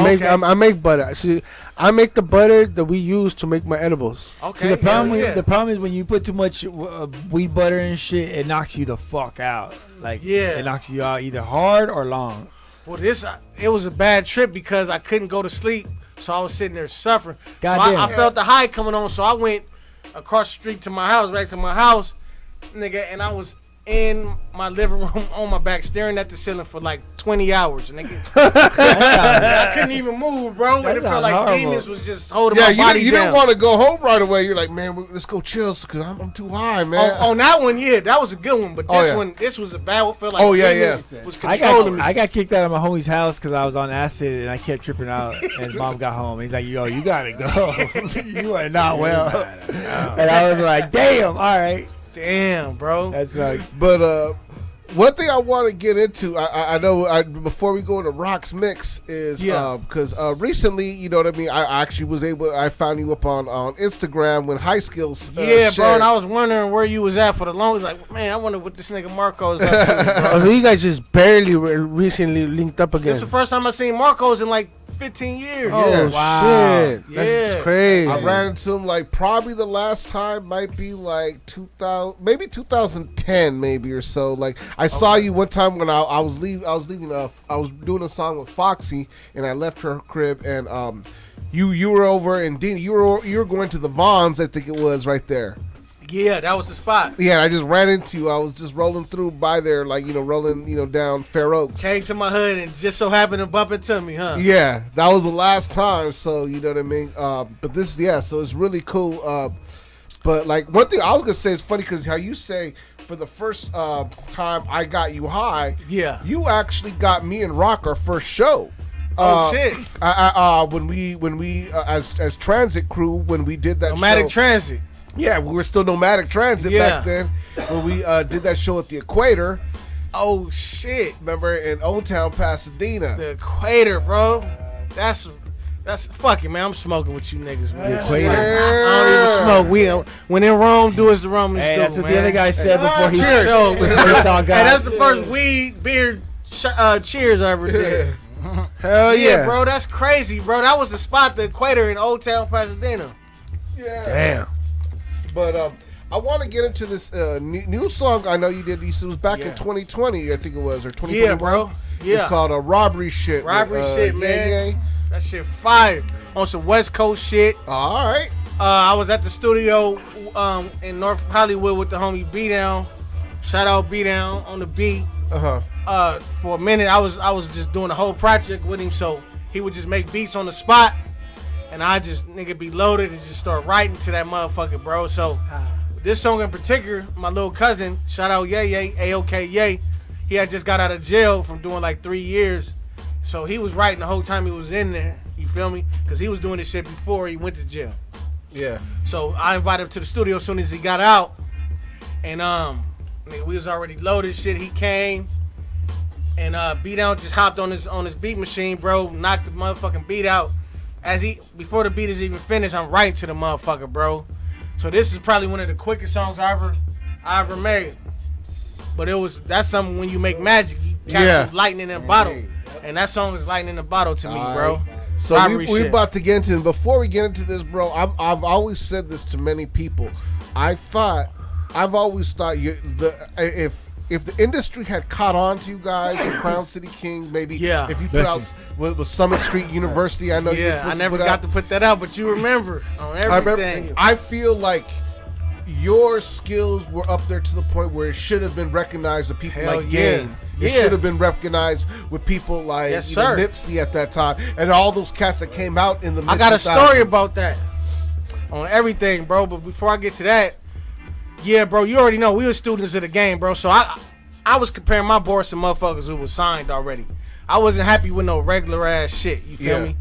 I make butter. See, I make the butter that we use to make my edibles. Okay. See, the problem, yeah. the problem is when you put too much weed butter and shit, it knocks you the fuck out. Like, Yeah. it knocks you out either hard or long. Well, it was a bad trip because I couldn't go to sleep, so I was sitting there suffering. So Goddamn. I felt the high coming on, so I went across the street to my house, back to my house, nigga, and I was in my living room on my back, staring at the ceiling for like 20 hours, nigga. I couldn't even move, bro. And it felt like horrible. demons was just holding my body you down. didn't want to go home right away. You're like, man, let's go chill because I'm too high, man. On that one, yeah, that was a good one. But this one, this was a bad one. Felt like demons was controlling me. I got kicked out of my homie's house because I was on acid and I kept tripping out. And his mom got home. He's like, yo, you gotta go. You are not well. And I was like, damn, all right. Damn, bro. That's like, But one thing I want to get into, I know before we go into Rock's mix is because recently, you know what I mean. I actually was I found you up on Instagram when High Skills. Bro. shared. And I was wondering where you was at for the longest. Like, man, I wonder what this nigga Marco's up to, bro. So you guys just barely recently linked up again. This is the first time I seen Marco's in like 15 years. Oh, shit. Yeah. That's crazy. I ran into him like probably the last time might be like 2010 maybe or so. Like I saw you one time when I was leaving. I was doing a song with Foxy and I left her crib and you were over in Dean. You were going to the Vons, I think it was right there. Yeah, that was the spot. Yeah, I just ran into you. I was just rolling through by there, like, rolling, down Fair Oaks. Came to my hood and just so happened to bump into me, huh? Yeah, that was the last time, so you know what I mean? But this, so it's really cool. But, like, one thing I was going to say is funny because how you say for the first time I got you high, you actually got me and Rock our first show. Shit. When we as Transit Crew, when we did that Nomadic show. Transit. Yeah, we were still Nomadic Transit back then when we did that show at the Equator. Oh, shit. Remember, in Old Town, Pasadena. The Equator, bro. That's fuck it, man. I'm smoking with you niggas, man. The Equator. I don't even smoke. When in Rome, do as the Romans do, that's what man. the other guy said before he Cheers. saw God. Hey, that's the first beer cheers I ever did. Hell yeah. Bro, that's crazy, bro. That was the spot, the Equator in Old Town, Pasadena. Yeah. Damn. But I want to get into this new song I know you did. It was back in 2020, I think it was, or 2021. Yeah, bro. Yeah. It's called Robbery Shit. Robbery with, Shit, man. Yay. That shit fire. On some West Coast shit. All right. I was at the studio in North Hollywood with the homie B-Down. Shout out B-Down on the beat. For a minute, I was just doing the whole project with him, so he would just make beats on the spot. And I just, nigga, be loaded and just start writing to that motherfucker, bro. So, this song in particular, my little cousin, shout out Yay, AOK Yay, he had just got out of jail from doing like 3 years. So, he was writing the whole time he was in there, you feel me? Because he was doing this shit before he went to jail. Yeah. So, I invited him to the studio as soon as he got out. And, nigga, we was already loaded, shit, he came. And, B-Down just hopped on his beat machine, bro, knocked the motherfucking beat out. Before the beat is even finished, I'm writing to the motherfucker, bro. So this is probably one of the quickest songs I ever made. But that's something when you make magic, you capture lightning in a bottle. And that song is lightning in a bottle to me, bro. So we about to get into it. Before we get into this, bro, I've always said this to many people. I've always thought if the industry had caught on to you guys, in Crown City King, maybe if you put out with Summit Street University, I know I never got to put that out, but you remember on everything. I feel like your skills were up there to the point where it should have been recognized with people like Game. It should have been recognized with people like Nipsey at that time and all those cats that came out in the mid-2000s. I got a story about that on everything, bro. But before I get to that, yeah, bro, you already know we were students of the game, bro. So I was comparing my boards to motherfuckers who was signed already. I wasn't happy with no regular ass shit. You feel me?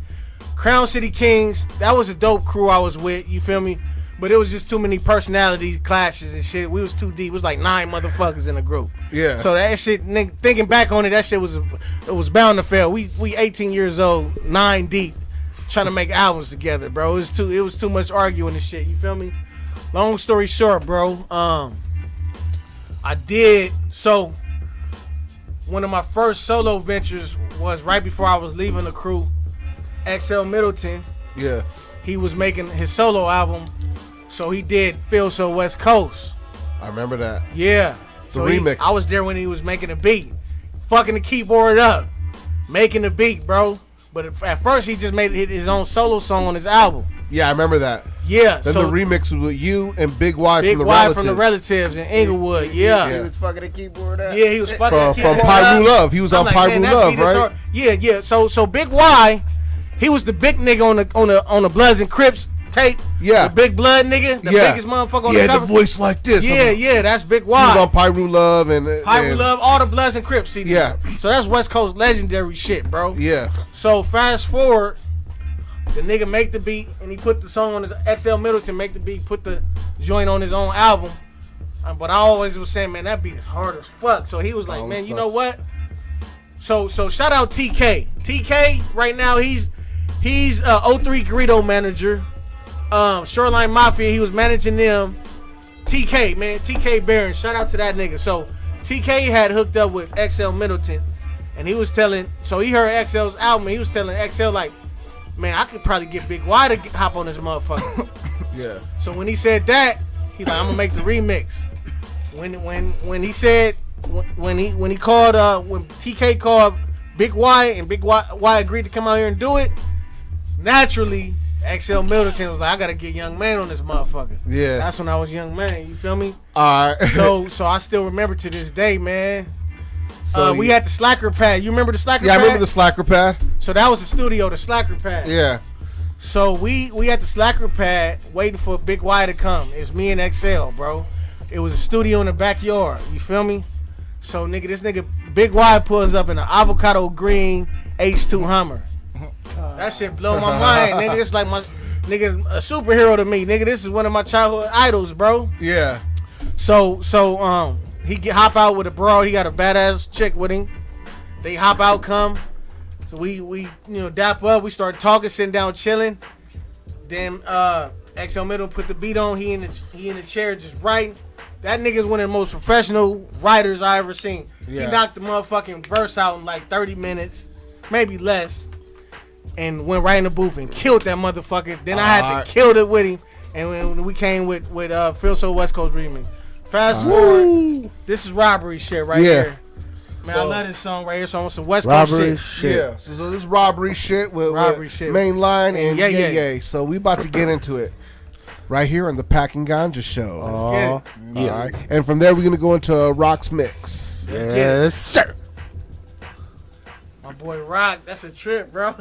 Crown City Kings, that was a dope crew I was with. You feel me? But it was just too many personality clashes and shit. We was too deep. It was like 9 motherfuckers in the group. Yeah. So that shit, thinking back on it, that shit was bound to fail. We 18 years old, 9 deep, trying to make albums together, bro. It was too much arguing and shit. You feel me? Long story short, bro. So one of my first solo ventures was right before I was leaving the crew. XL Middleton. Yeah. He was making his solo album. So he did Feel So West Coast. I remember that. Yeah. The remix. I was there when he was making the beat. Fucking the keyboard up. Making the beat, bro. But at first he just made his own solo song on his album. Yeah, I remember that. Yeah. Then so the remix was with you and Big Y Big from the Y Relatives. from the Relatives in Inglewood. Yeah. He was fucking the keyboard up. Yeah, he was fucking From Pyru Love. He was on Pyru Love, right? Yeah. So Big Y, he was the big nigga on the Bloods and Crips tape. Yeah. The big blood nigga, the biggest motherfucker on the Yeah, cover. the voice like this. Yeah, that's Big He was Y. on Pyru Love and Pyru Love, all the Bloods and Crips CDs. Yeah. So that's West Coast legendary shit, bro. Yeah. So fast forward, the nigga make the beat and he put the song on his XL Middleton make the beat, put the joint on his own album. But I always was saying, man, that beat is hard as fuck. So he was like, man, you know what? So shout out TK. TK right now he's 03 Greedo manager. Shoreline Mafia, he was managing them. TK, man, TK Barron, shout out to that nigga. So TK had hooked up with XL Middleton, and he was telling, so he heard XL's album, and he was telling XL like, man, I could probably get Big Y to hop on this motherfucker. Yeah. So when he said that, he's like, I'm gonna make the remix. When he said when he called when TK called Big Y and Big Y agreed to come out here and do it, naturally XL Middleton was like, I gotta get Young Man on this motherfucker. Yeah. That's when I was Young Man, you feel me? All right. So I still remember to this day, man. So we had the Slacker Pad. You remember the Slacker Pad? Yeah, I remember the Slacker Pad. So that was the studio, the Slacker Pad. Yeah. So we had the Slacker Pad waiting for Big Y to come. It's me and XL, bro. It was a studio in the backyard. You feel me? So this nigga Big Y pulls up in an avocado green H2 Hummer. That shit blow my mind, nigga. It's like my nigga a superhero to me, nigga. This is one of my childhood idols, bro. Yeah. So he hop out with a broad. He got a badass chick with him. They hop out, come. So we dap up. We start talking, sitting down, chilling. Then XL Middle put the beat on. He in the chair just writing. That nigga's one of the most professional writers I ever seen. Yeah. He knocked the motherfucking verse out in like 30 minutes, maybe less, and went right in the booth and killed that motherfucker. Then I had to kill it with him, and when we came with Feel So West Coast remix. Fast forward, this is robbery shit right here. Man, I love this song right here. So on some West Coast shit. Yeah. So this is robbery shit with Mayne and yeah. So we about to get into it right here on the Packing Ganja Show. All right. And from there we're gonna go into Rock's mix. Yes, sir. My boy Rock, that's a trip, bro.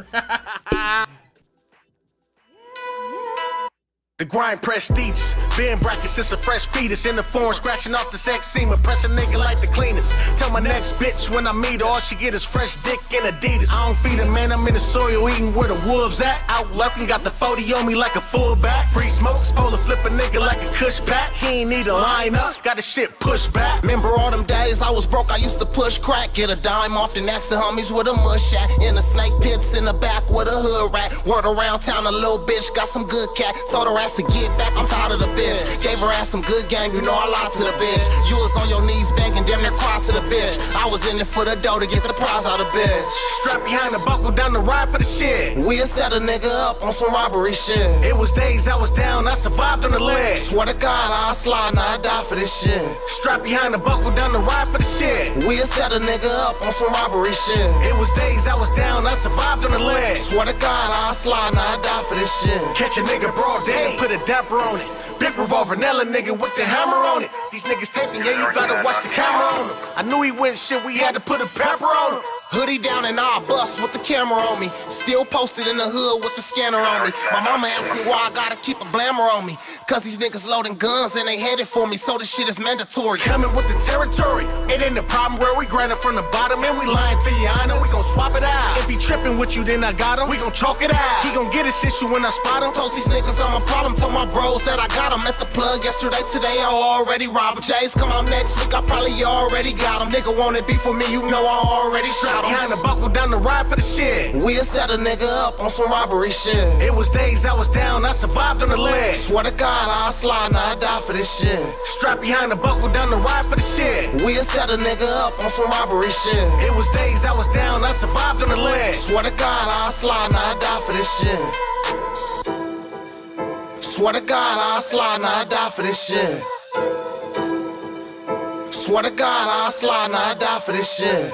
The grind prestigious, being brackets since a fresh fetus in the form, scratching off the sex semen, press a nigga like the cleanest. Tell my next bitch when I meet her, all she get is fresh dick and Adidas. I don't feed her, man, I'm in the soil eating where the wolves at. Out lurking, got the 40 on me like a fullback. Free smokes, polar flip a nigga like a cush pack. He ain't need a line up, got the shit pushed back. Remember all them days I was broke, I used to push crack, get a dime off the necks of homies with a mush at. In the snake pits in the back with a hood rat. Word around town, a little bitch got some good cat. Told her ass to get back, I'm tired of the bitch. Gave her ass some good game, you know I lied to the bitch. You was on your knees begging, damn near cried to the bitch. I was in it for the dough to get the prize out of bitch. Strap behind the buckle down the ride for the shit. We'll set a nigga up on some robbery shit. It was days I was down, I survived on the leg. Swear to God, I'll slide, now I die for this shit. Strap behind the buckle down the ride for the shit. We'll set a nigga up on some robbery shit. It was days I was down, I survived on the leg. Swear to God, I'll slide, now I die for this shit. Catch a nigga broad day, put a damper on it. Big revolver, Nella nigga with the hammer on it. These niggas taping, yeah, you gotta watch the camera on him. I knew he went shit, we had to put a pepper on him. Hoodie down and I bust with the camera on me. Still posted in the hood with the scanner on me. My mama asked me why I gotta keep a blammer on me. Cause these niggas loading guns and they headed for me, so this shit is mandatory. Coming with the territory, it ain't a problem where we grinding from the bottom and we lying to you, I know we gon' swap it out. If he tripping with you, then I got him, we gon' chalk it out. He gon' get his issue when I spot him. Told these niggas I'm a problem, told my bros that I got him at the plug yesterday, today I already robbed him. J's come out next week, I probably already got him. Nigga wanna be for me, you know I already shot him. Behind the buckle down the ride for the shit. We'll set a nigga up on some robbery shit. It was days I was down, I survived on the leg. Swear to God, I'll slide, now I die for this shit. Strap behind the buckle down the ride for the shit. We'll set a nigga up on some robbery shit. It was days I was down, I survived on the leg. Swear to God, I'll slide, now I die for this shit. Swear to God, I'll slide, now I die for this shit. Swear to God, I'll slide, now I die for this shit.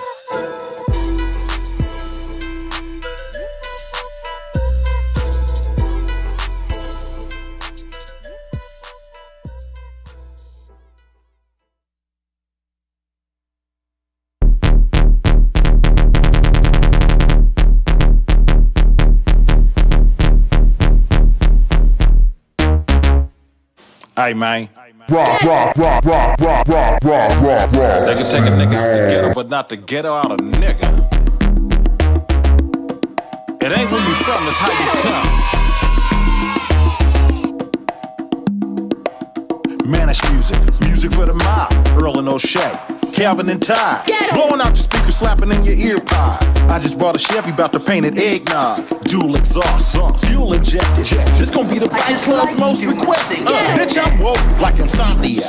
Hey, man. Rock. They can take a nigga out the ghetto, but not the ghetto out of nigga. It ain't where you from, it's how you come. Manish music for the mob. Earl and O'Shea, Calvin and Ty, blowing out the speaker, slapping in your ear pod. I just bought a Chevy, about to paint it eggnog. Dual exhaust, fuel injected. This gon' be the bike club's most requested. Bitch, I'm woke like insomnia.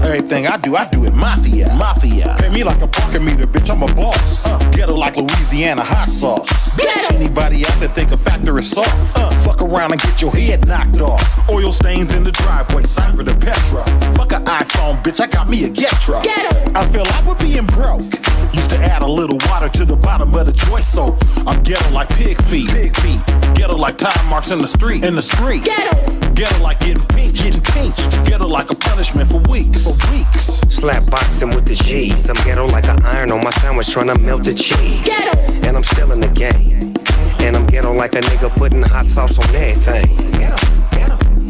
Everything I do it mafia. Pay me like a parking meter, bitch, I'm a boss. Ghetto like Louisiana hot sauce. Anybody out there think a factor is soft? Fuck around and get your head knocked off. Oil stains in the driveway, sign for the Petra. Fuck an iPhone, bitch, I got me a Getra. I feel like we're being broke. Used to add a little water to the bottom of the joy soap. I'm ghetto like pig feet. Ghetto like tire marks in the street. Ghetto like getting pinched. Ghetto like a punishment for weeks. Slap boxing with the G's. I'm ghetto like an iron on my sandwich trying to melt the cheese. And I'm still in the game. And I'm ghetto like a nigga putting hot sauce on everything.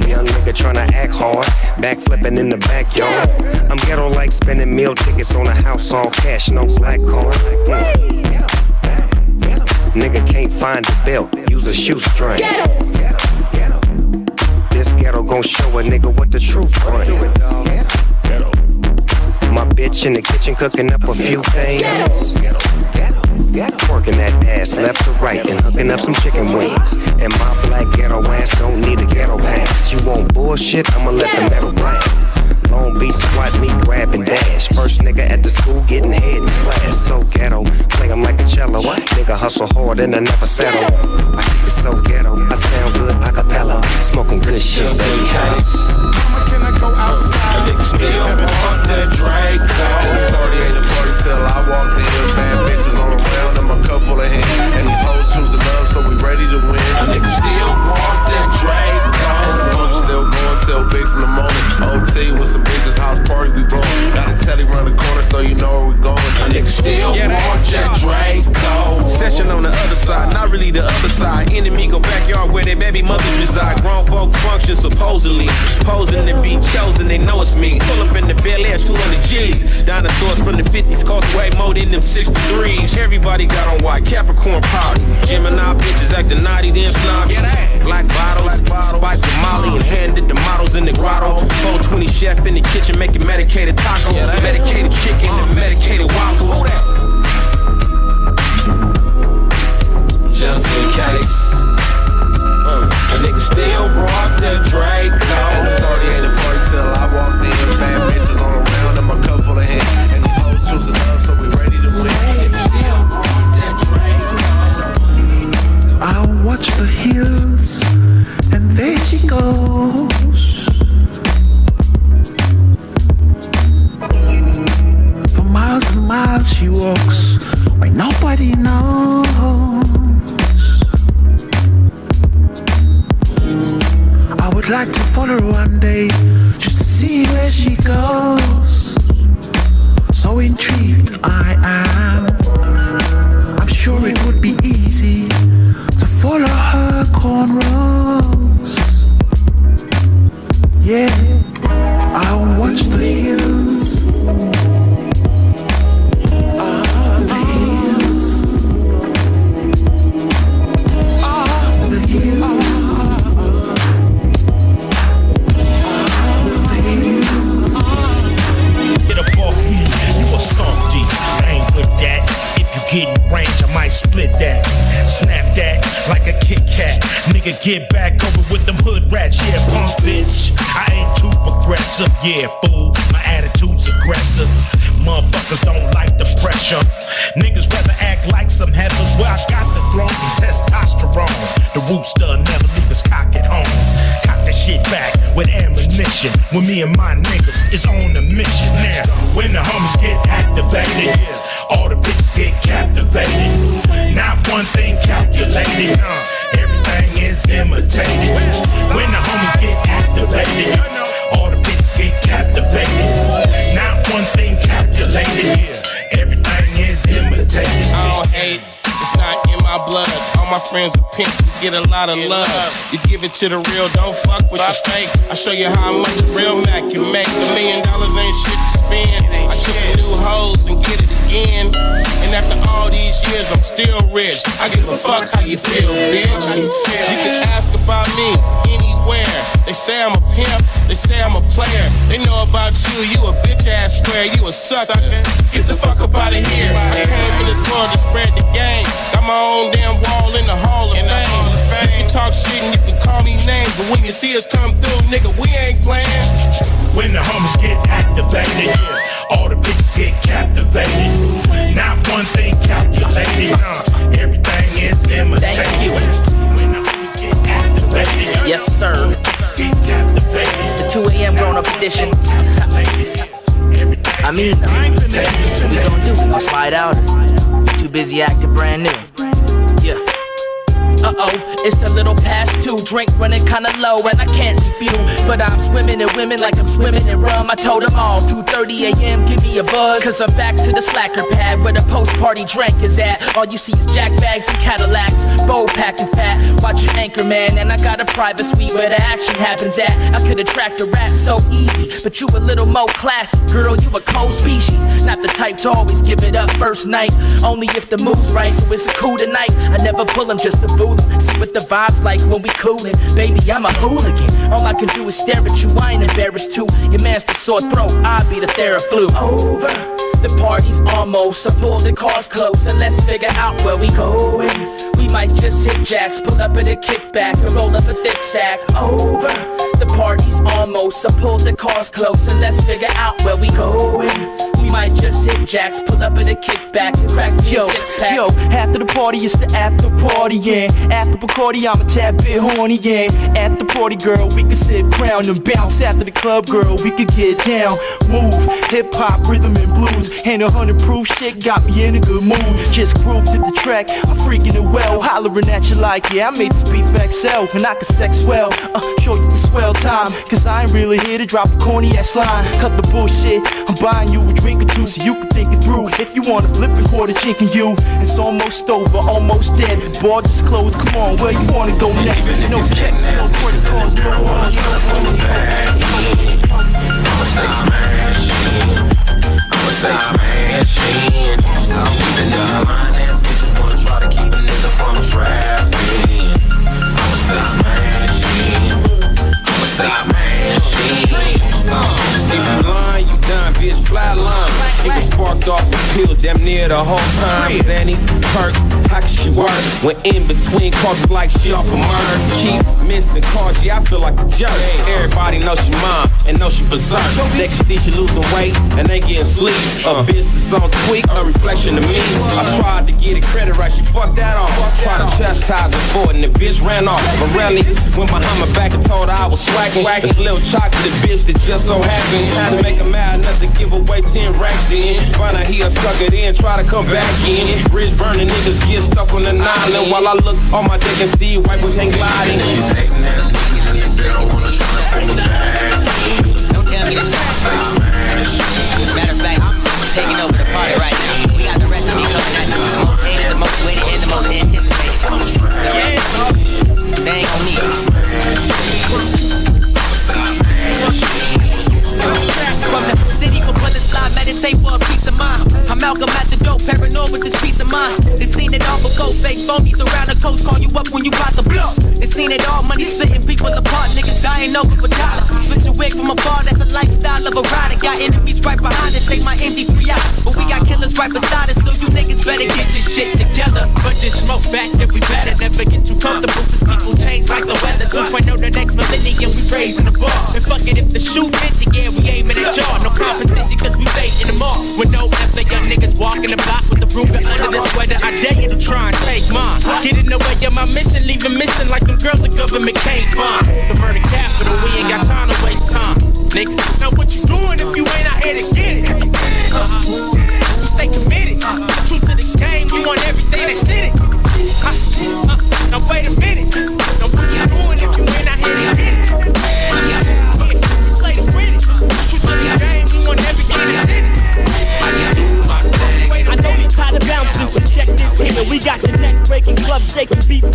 Young nigga tryna act hard, backflipping in the backyard. I'm ghetto like spending meal tickets on a house, all cash, no black card. Nigga can't find a belt, use a shoestring. This ghetto gon' show a nigga what the truth bring. My bitch in the kitchen cooking up a few things. Working that ass left to right and hooking up some chicken wings. And my black ghetto ass don't need a ghetto pass. You want bullshit? I'ma let the metal blast. Long Beach squat me, grab and dash. First nigga at the school getting head in class. So ghetto, play him like a cello. Nigga hustle hard and I never settle. I keep it so ghetto, I sound good acapella. Smoking good shit, baby. Mama, can I go outside? Nigga still want that Drake. Party ain't a party till I walk in. Bad bitches all around, I'm a cup full of hand. And these hoes choosing love, so we ready to win. Nigga still want that Drake. Funk still going till bigs in the morning. OT with some bitches, house party we blowing. Got a telly round the corner, so you know where we going. Nigga still want that Drake. Session on the other side, not really the other side. Enemy go backyard where their baby mothers reside. Grown folk function supposedly, posing to be chosen. They know it's me. Pull up in the Bel Air, 200 G's. Dinosaurs from the 50s cost way more than them 63s. Everybody got on white, Capricorn party. Gemini bitches acting naughty, then snobby. Black bottles, spiked the Molly and handed the models in the grotto. 420 chef in the kitchen making medicated tacos, medicated chicken and medicated waffles. Just in case, a nigga still brought that Drake. Party ain't a party till I walk in. Bad bitches all around, I'm a cup full of hand. And these hoes choosing love, so we ready to win. Nigga still brought that Drake. I watch the hills, and there she goes. For miles and miles she walks, where nobody knows. I would like to follow her one day, just to see where she goes. So intrigued I am. I'm sure it would be easy to follow her cornrows. Yeah, I'll watch the hills. The hills. The hills. Get up off me, you a softy. I ain't with that. If you get in range, I might split that. Snap that like a Kit Kat. Nigga, get back over with them hood rats. Yeah, punk bitch. I ain't too progressive. Yeah, fool. My attitude's aggressive. Motherfuckers don't like the pressure. Niggas rather act like some heifers. Where I got the throne from testosterone. The rooster never leave us cock at home. Cock that shit back with ammunition. When me and my niggas is on a mission. Now, when the homies get activated, all the bitches get captivated. Not one thing calculated. Everything is imitated. When the homies get activated, all the bitches get captivated. Not one thing calculated. Everything is imitated. I don't hate, it's not in my my blood. All my friends are pimps, we get a lot of love. You give it to the real, don't fuck with the fake. I show you how much a real Mac can make. $1 million ain't shit to spend. I shoot some new hoes and get it again. And after all these years, I'm still rich. I give a fuck how you feel, bitch. You can ask about me anywhere. They say I'm a pimp, they say I'm a player. They know about you a bitch ass player, you a sucker. Get the fuck up out of here. I came in this world to spread the game. Got my own damn wall in the Hall of Fame. You can talk shit and you can call me names, but when you see us come through, nigga, we ain't playing. When the homies get activated, all the bitches get captivated. Not one thing calculated, everything is imitated. Thank you. When the homies get activated, yes sir. Get captivated. It's the 2 a.m. grown-up edition. I mean, what we gon' do? We gon' slide out? Too busy acting brand new. Yeah. Uh-oh, it's a little past 2. Drink running kinda low and I can't refuel. But I'm swimming in women like I'm swimming in rum. I told them all, 2:30 a.m. give me a buzz. Cause I'm back to the slacker pad where the post-party drink is at. All you see is jack bags and Cadillacs, bowl packing fat, watching Anchorman. And I got a private suite where the action happens at. I could attract a rat so easy, but you a little more classy. Girl, you a cold species, not the type to always give it up first night. Only if the mood's right, so it's a cool tonight. I never pull them just to fool them. See what the vibe's like when we coolin'. Baby, I'm a hooligan. All I can do is stare at you, I ain't embarrassed too. Your man's the sore throat, I'll be the Theraflu. Over, the party's almost. I pull the cars close and let's figure out where we going. We might just hit jacks, pull up at a kickback and roll up a thick sack. Over, the party's almost. I pull the cars close and let's figure out where we going. We might just hit jacks, pull up at a kickback and crack me a six-pack. Yo, after the party, it's the after party, yeah. After Bacardi, I'm a tad bit horny, yeah. At the party, girl, we can sit round and bounce. After the club, girl, we can get down. Move, hip-hop, rhythm, and blues. And 100 proof shit got me in a good mood. Just groove to the track, I'm freaking it well. Hollering at you like, yeah, I made this beef XL. And I can sex well, show you the swell time. Cause I ain't really here to drop a corny ass line. Cut the bullshit, I'm buying you a drink or two so you can think it through. If you wanna flip and quarter chicken you, it's almost over, almost dead. Bar just closed, come on, where you wanna go next? No checks, no credit cards, no one. I'ma stay smashing. I'ma stay smashing. Even these fine ass bitches wanna try to keep a nigga from trapping. I'ma stay smashing. I'ma stay smashing. If you lying, you done, bitch, fly line. She was sparked off the pill, damn near the whole time. Zannies, perks, how can she work? When in between causes like she off a murder. Keep missing cars, yeah, I feel like a jerk. Everybody knows she mom and know she berserk. They can see she losing weight and they getting sleep. A bitch that's on tweak, a reflection of me. I tried to get it credit right, she fucked that off. Tried to chastise her for it and the bitch ran off. But really, when my hammer back and told her I was swagging, this little chocolate bitch that just so happened to make her mad enough to give away 10 racks then. Find out he a sucker then, try to come back in. Bridge burning niggas get stuck on an island while I look on my dick and see white boys ain't gliding. These hating ass niggas in this bed don't wanna try to bring me back in. Don't tell me this. Matter of fact, I'm taking over the party right now. We got the recipe coming at you. The most hated, the most waited, and the most anticipated. They ain't gon' need it. From the city where bullets fly, meditate for a peace of mind. I'm Malcolm at the dope, paranoid with this peace of mind. They seen it all before, fake phonies around the coast call you up when you got the blow. They seen it all, money splitting people apart, niggas dying over a dollar. Switch a wig from afar, that's a lifestyle of a rider. Got enemies right behind us, take my MP3 out. But we got killers right beside us, so you niggas better get your shit together. But just smoke back, then we better never get too comfortable, cause people change like the weather. 2.0 the next millennium, we raising the bar. And fuck it, if the shoe fit, then we aiming at y'all. No competition, cause we fading them all. With no effort, young niggas walking the block with the Ruger under the sweater. I dare you to try and take mine. Get in the way of my mission, leave them missing like them girls the government can't find. The murder capital, we ain't got time to waste time. Nigga, now what you doing if you ain't out here to get it? We stay committed. True to the game, we want everything that's in it. Now wait a minute. Now what you doing if you ain't out here to get it? Play the with it. True to the game, we want everything that's in it. I know you tired of bouncing, so check this here. We got the neck breaking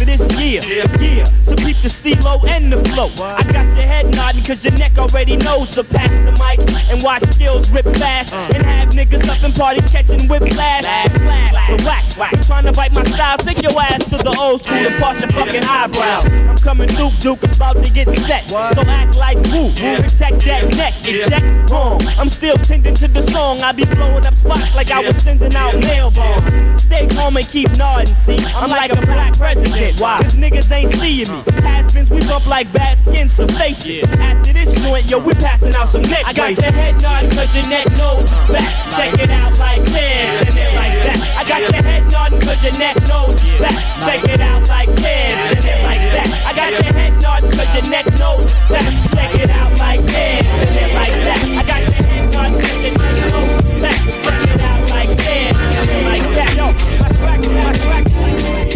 after this year. Yeah, so keep the stilo and the flow. I got your head nodding cause your neck already knows. So pass the mic and watch skills rip fast. And have niggas up in parties catching whiplash. Slash the whack. You trying to bite my style? Take your ass to the old school and part your fucking eyebrows. I'm coming through, Duke, it's about to get set. So act like woo, protect that neck. Eject wrong. I'm still tending to the song. I be blowing up spots like I was sending out mail bombs. Stay calm and keep nodding, see? I'm like a black president. Why? Cause niggas ain't seeing me. Has-beens, we bump like bad skin, so face it. After this joint, yo, we passing out some neck. I got your head nodding cause your neck knows it's back. Check it out like this and then like that. I got your head nodding cause your neck knows it's back. Check it out like this and then like that. I got your head nodding cause your neck knows it's back. Check it out like this and then like that. I got your head nodding cause your neck knows it's back. Check it out like this and then like that. Yo, my track,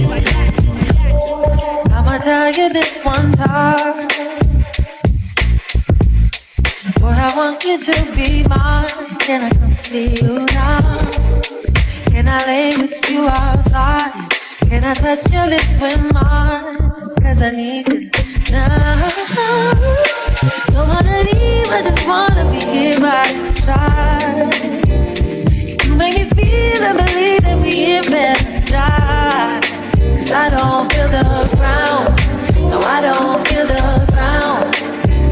like that. I'ma tell you this one time. Boy, I want you to be mine. Can I come see you now? Can I lay with you outside? Can I touch your lips with mine? Cause I need it now. Don't wanna leave, I just wanna be here by your side. You make me feel and believe that we in bed die. Cause I don't feel the ground. No, I don't feel the ground.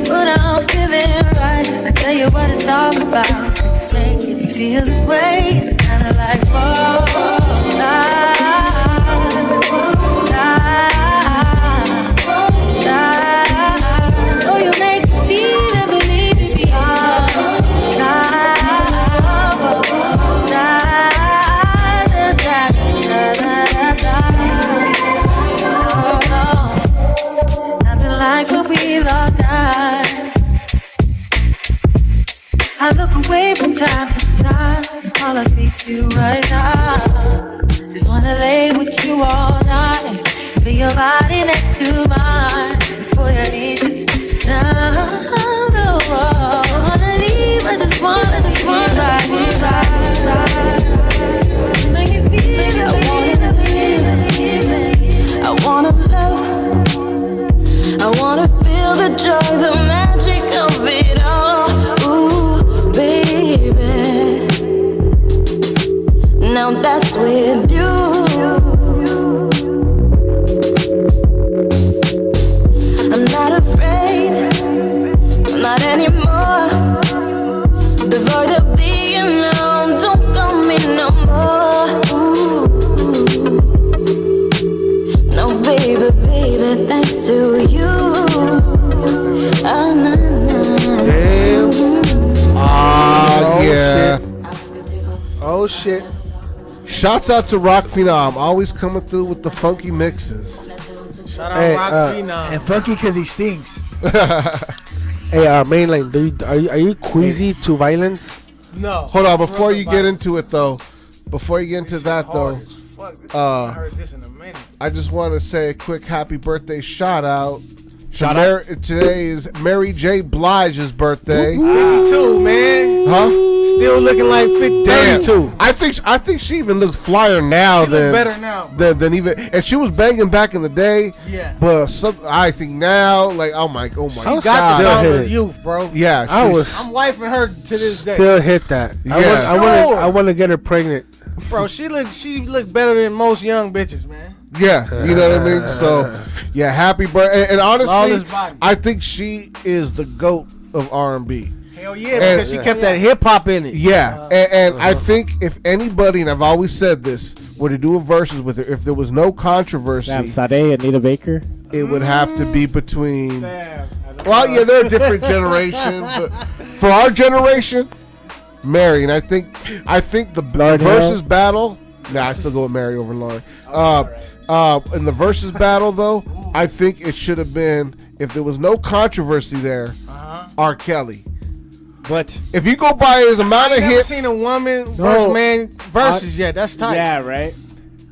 But I'm feeling right. I tell you what it's all about. Cause you make me feel this way. It's kinda like whoa, oh, you make me feel and believe it beyond. Nothing like what we lost night. I look away from time to time. All I see is you right now. Just wanna lay with you all night. Feel your body next to mine. Boy, I need you now. No, I don't wanna leave. I just wanna by your side. You make me feel. I wanna love. I wanna feel the joy, the magic of it all. Ooh, baby. Now that's with you. I'm not afraid, I'm not anymore. Devoid of being alone, don't call me no more. Ooh. No, baby, baby, thanks to you. Ah, yeah. Oh shit. Shouts out to Rock Phenom, always coming through with the funky mixes. Shout out Rock Phenom. And funky cause he stinks. Hey, Mayne, are you queasy to violence? No. Hold on, before you get into it though, I just want to say a quick happy birthday shout out. Today is Mary J. Blige's birthday. 52, man. Huh? Still looking like 52. I think she even looks flyer now than better now, than even, and she was banging back in the day. Yeah. But I think now, like, oh my She god, got the dawn of youth, bro. Yeah, I'm wifing her to this day. Still hit that. Yeah. I want to get her pregnant. Bro, she look better than most young bitches, man. Yeah, you know what I mean? So, yeah, happy birthday. And honestly, Flawless body. I think she is the GOAT of R&B. Hell yeah, because she kept that hip hop in it. Yeah, and I think if anybody, and I've always said this, were to do a versus with her, if there was no controversy, Damn, Sade, Anita Baker. it would have to be between. Well, yeah, they're a different generation, but for our generation, Mary, and I think the versus battle. Nah, I still go with Mary over Lauren. In the versus battle, though, I think it should have been, if there was no controversy there, R. Kelly. But if you go by his amount of hits, seen a woman versus man versus yet. That's tight. Yeah, right.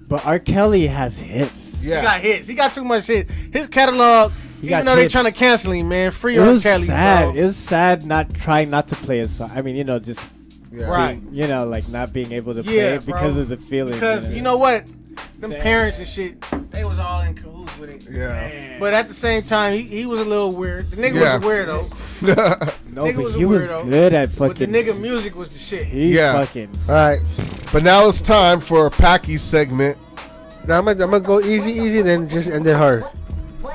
But R. Kelly has hits. Yeah, he got hits. He got too much hit. His catalog. Even though they're trying to cancel him, man, free R. Kelly. Sad. Bro. It was sad trying not to play a song. I mean, just right. Like not being able to play it because of the feeling. Because you know what, them parents and shit, they was all in cahoots. fuck with it. Yeah. But at the same time, he was a little weird. The nigga was a weirdo. No, Nigga but was a he was weirdo. good at But the fucking. nigga music was the shit. He fucking. All right, but now it's time for Packy's segment. Now I'm gonna go easy, then just end it hard.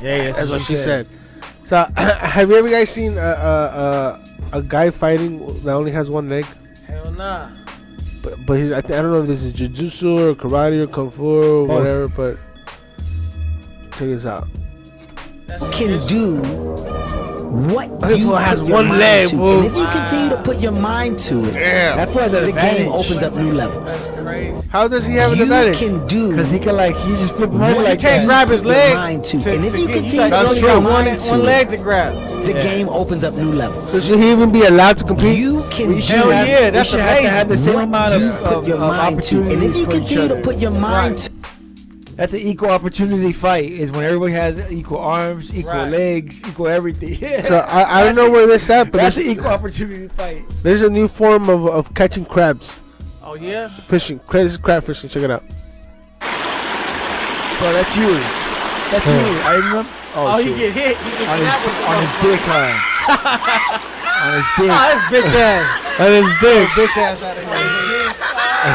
Yeah, That's what she said. So, have you ever guys seen a guy fighting that only has one leg? Hell nah. But he's, I don't know if this is jiu-jitsu or karate or kung fu or whatever, but check this out. Can do what This you fool has put your one mind leg, to. fool. And if you continue to put your mind to it, Damn. That fool has an the advantage. game opens up new levels. That's crazy. How does he have an You advantage? can do Because he can he just flip him what over You like can't that. grab his your leg. mind to. And if you get- continue to got put only your got mind to one it, leg to grab. the game opens up new levels. So should he even be allowed to compete? You can do Hell yeah, that's we should have to amazing. have the same what amount you of, put your mind to. And if opportunities you for each continue to other. put your mind to That's an equal opportunity fight. Is when everybody has equal arms, equal Right. legs, equal everything. So I don't know where this at, but That's an there's, equal opportunity fight. there's a new form of catching crabs, Oh yeah. fishing, crazy crab fishing. Check it out. Bro, that's you. That's you. I remember. Oh, he shit. get hit. He get on his, snapped with the on his motherfucker. dick, huh? On his dick. Oh, that's bitch ass. That is dick. Bitch ass out of here. Oh,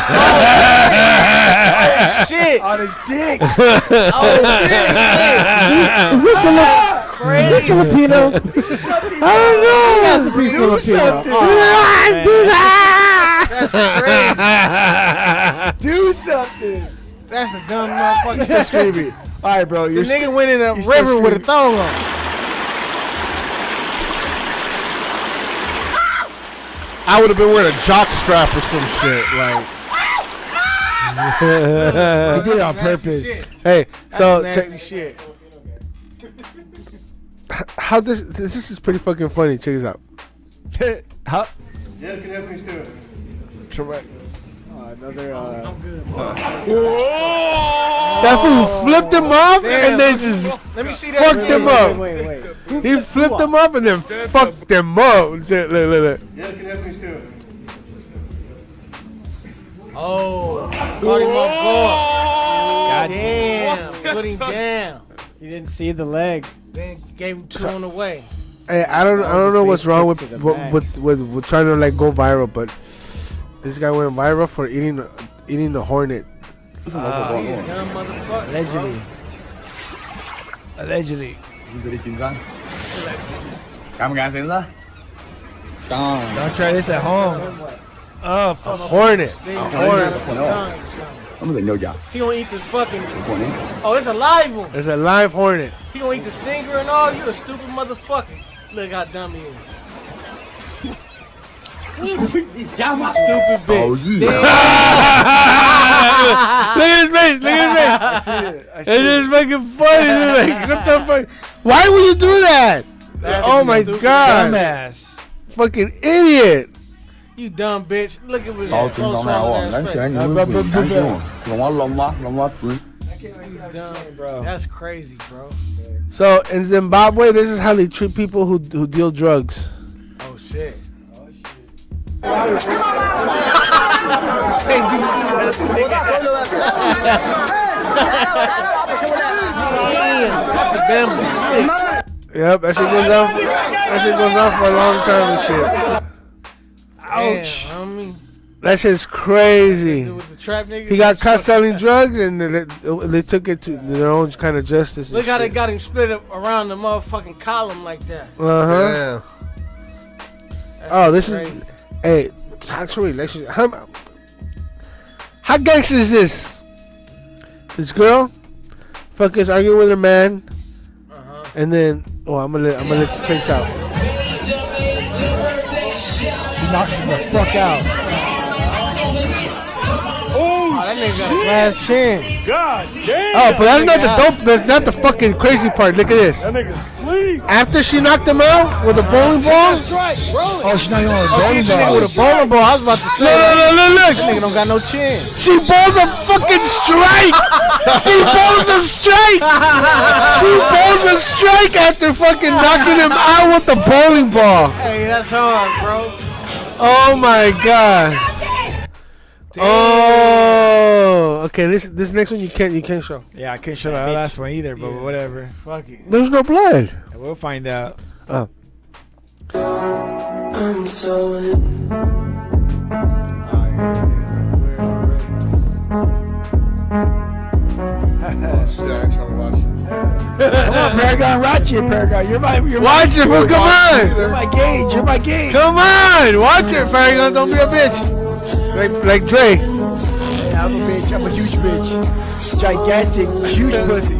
shit. On his dick. Oh, shit. Is this Crazy. Filipino? I don't know. Has to be Filipino. something. Oh, man. That's crazy. Do something. That's a dumb motherfucker. He's still screaming. All right, bro. The You're nigga went in a you're still river with a screaming. thong on. I would have been wearing a jock strap or some shit. Like, He did it on Nasty purpose. shit. Hey, That's so nasty shit. how this is pretty fucking funny. Check this out. How? Another. I'm good. That fool flipped him off and then just Let me see that. fucked him up. Wait. He flipped him up and then fucked him up. Shit, look. Oh, caught him off guard. God damn. Put him down. You didn't see the leg. Then gave him two on the way. Hey, I don't know what's wrong with to the max. with trying to like go viral, but this guy went viral for eating the hornet. He's a dumb motherfucker. Allegedly. Allegedly. Don't try this at home. Oh, fuck. Hornet. He gonna eat the fucking. Oh, it's a live one. It's a live hornet. He gonna eat the stinger and all. You a stupid motherfucker. Look how dumb he is. Stupid bitch. Damn. Look at his face. Look at his face. It's just making funny. Like, what the fuck? Why would you do that? That's Oh my stupid. god. Dumbass. Fucking idiot. You dumb bitch. Look at his Có close chuyện con nào swallowed đánh ass sẽ face. anh nuôi quyền đánh xuống lông quá quý Dumb. That's crazy, bro. So in Zimbabwe, this is how they treat people who deal drugs. Oh shit. That's a bamboo stick. Yep, that shit goes on. That shit goes on for a long time and shit. Ouch. Damn, I mean, That shit's crazy. with the trap niggas, He got that's caught fucking- selling drugs, and they took it to their own kind of justice. and Look how they shit. got him split up around the motherfucking column like that. Uh-huh. damn. Oh, this crazy. is. Hey, sexual relationship. How gangster is this? This girl, fuckers arguing with her man, and then I'm gonna let you check this out. She knocks him the fuck out. Oh, that nigga got a glass chin. God damn. Oh, but that's not the dope. That's not the fucking crazy part. Look at this. That nigga's sleep. After she knocked him out with a bowling ball. That's right, bro. Oh, she's not even on a Oh, she bowling hit the nigga ball. with a bowling ball. I was about to say. Look. That nigga don't got no chin. She bowls a fucking strike. She bowls a strike. She bowls a strike after fucking knocking him out with the bowling ball. Hey, that's hard, bro. Oh my god. Oh, okay. This next one you can't show. Yeah, I couldn't show the last one either, but whatever. Fuck it. There's no blood. Yeah, we'll find out. Oh. I'm so Oh shit! I ain't trying to watch this. Come on, Paragon, watch it, Paragon. You're my Watch it, fool. Come on. You're my gauge. You're my gauge. Come on, watch it, Paragon. Don't be a bitch. Like Dre. Yeah, I'm a bitch. I'm a huge bitch. Gigantic, huge pussy.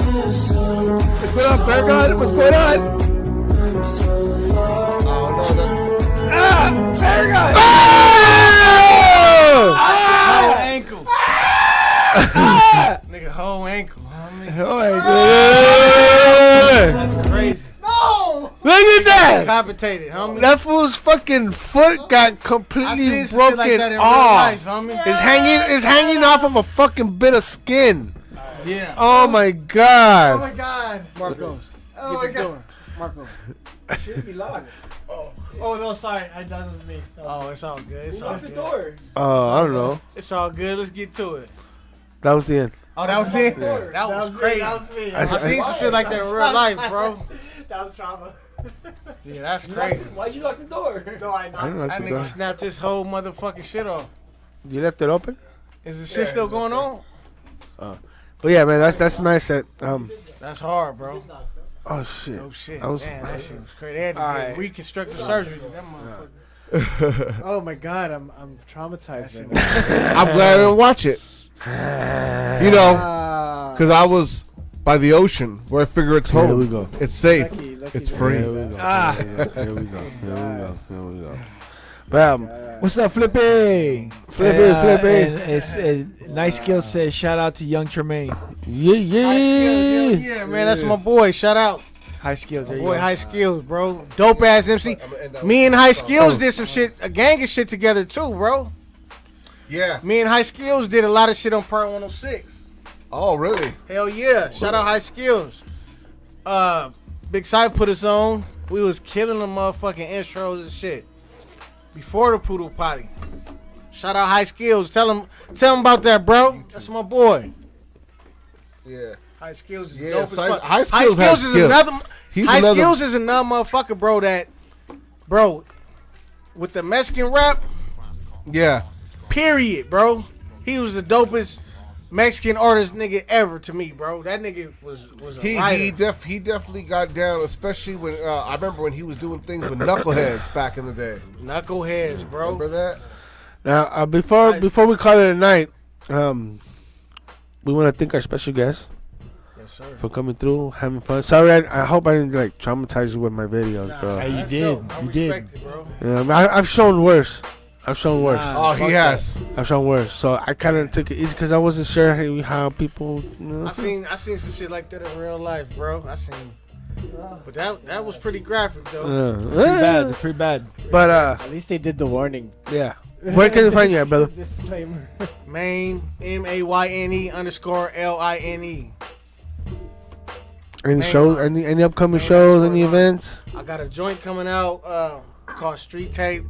What's going on, Paragon? What's going on? Ah, Paragon! Whole ankle. Nigga, whole ankle. That's crazy. No! Look at that! Decapitated, homie. That fool's fucking foot got I completely seen some broken shit like that in real off. life, homie. It's hanging off of a fucking bit of skin. Yeah. Oh my god. Oh my god. Marcos. Oh my Get the god. door. Marco. Should be locked. Oh no, sorry. That was me. Oh, it's all good. It's all Lock the good. door. I don't know. It's all good. Let's get to it. That was the end. Oh, that was it? Yeah. That was crazy. That was me. I seen some shit like that in real life, bro. That was trauma. Yeah, that's crazy. Why'd you lock the door? No, I I not. don't like That the nigga door. snapped his whole motherfucking shit off. You left it open? Is the shit still going on? But yeah, man, that's nice. That That's hard, bro. oh shit. Oh shit. I was- Damn, that shit was crazy. They had to get Alright. reconstructive surgery. That motherfucker. Oh my god, I'm traumatized. Right now. I'm glad I didn't watch it. You know, because I was by the ocean where I figure it's home. Here we go. It's safe. Lucky It's that free. Here we go. Ah. Here we go. Here we go. Bam. What's up, Flippy? Flippy. And it's nice skill says shout out to Young Tremaine. Yeah. Yeah, man, that's my boy. Shout out. High skills. There you Boy, go. High Skills, bro. Dope ass MC. Me and High Skills did some shit, a gang of shit together too, bro. Yeah. Me and High Skills did a lot of shit on Part 106. Oh, really? Hell yeah. Shout out High Skills. Big Sight put us on. We was killing the motherfucking intros and shit. Before the Poodle Potty. Shout out High Skills. Tell him about that, bro. That's my boy. Yeah. High Skills is Yeah, dope as fuck. High Skills has is skills. another. He's High another- Skills is another motherfucker, bro. Bro, with the Mexican rap, Yeah. period, bro. He was the dopest Mexican artist nigga ever to me, bro. That nigga was a He writer. he definitely got down, especially when I remember when he was doing things with knuckleheads back in the day. Knuckleheads, bro. Remember that? Now, before we call it a night, we want to thank our special guest Yes, sir. for coming through, having fun. Sorry, I hope I didn't like traumatize you with my videos, bro. Hey, you That's did. dope. I You did. respect it, bro. Yeah, I mean, I've shown worse. I've shown worse. Oh, he has. I've shown worse. So I kind of took it easy because I wasn't sure how people. You know, I seen some shit like that in real life, bro. But that was pretty graphic though. Pretty bad. But At least they did the warning. yeah. Where can they find you at, brother? Disclaimer. Mayne, MAYNE_LINE. Any Man, shows? Any upcoming shows? Any events? I got a joint coming out called Street Tape.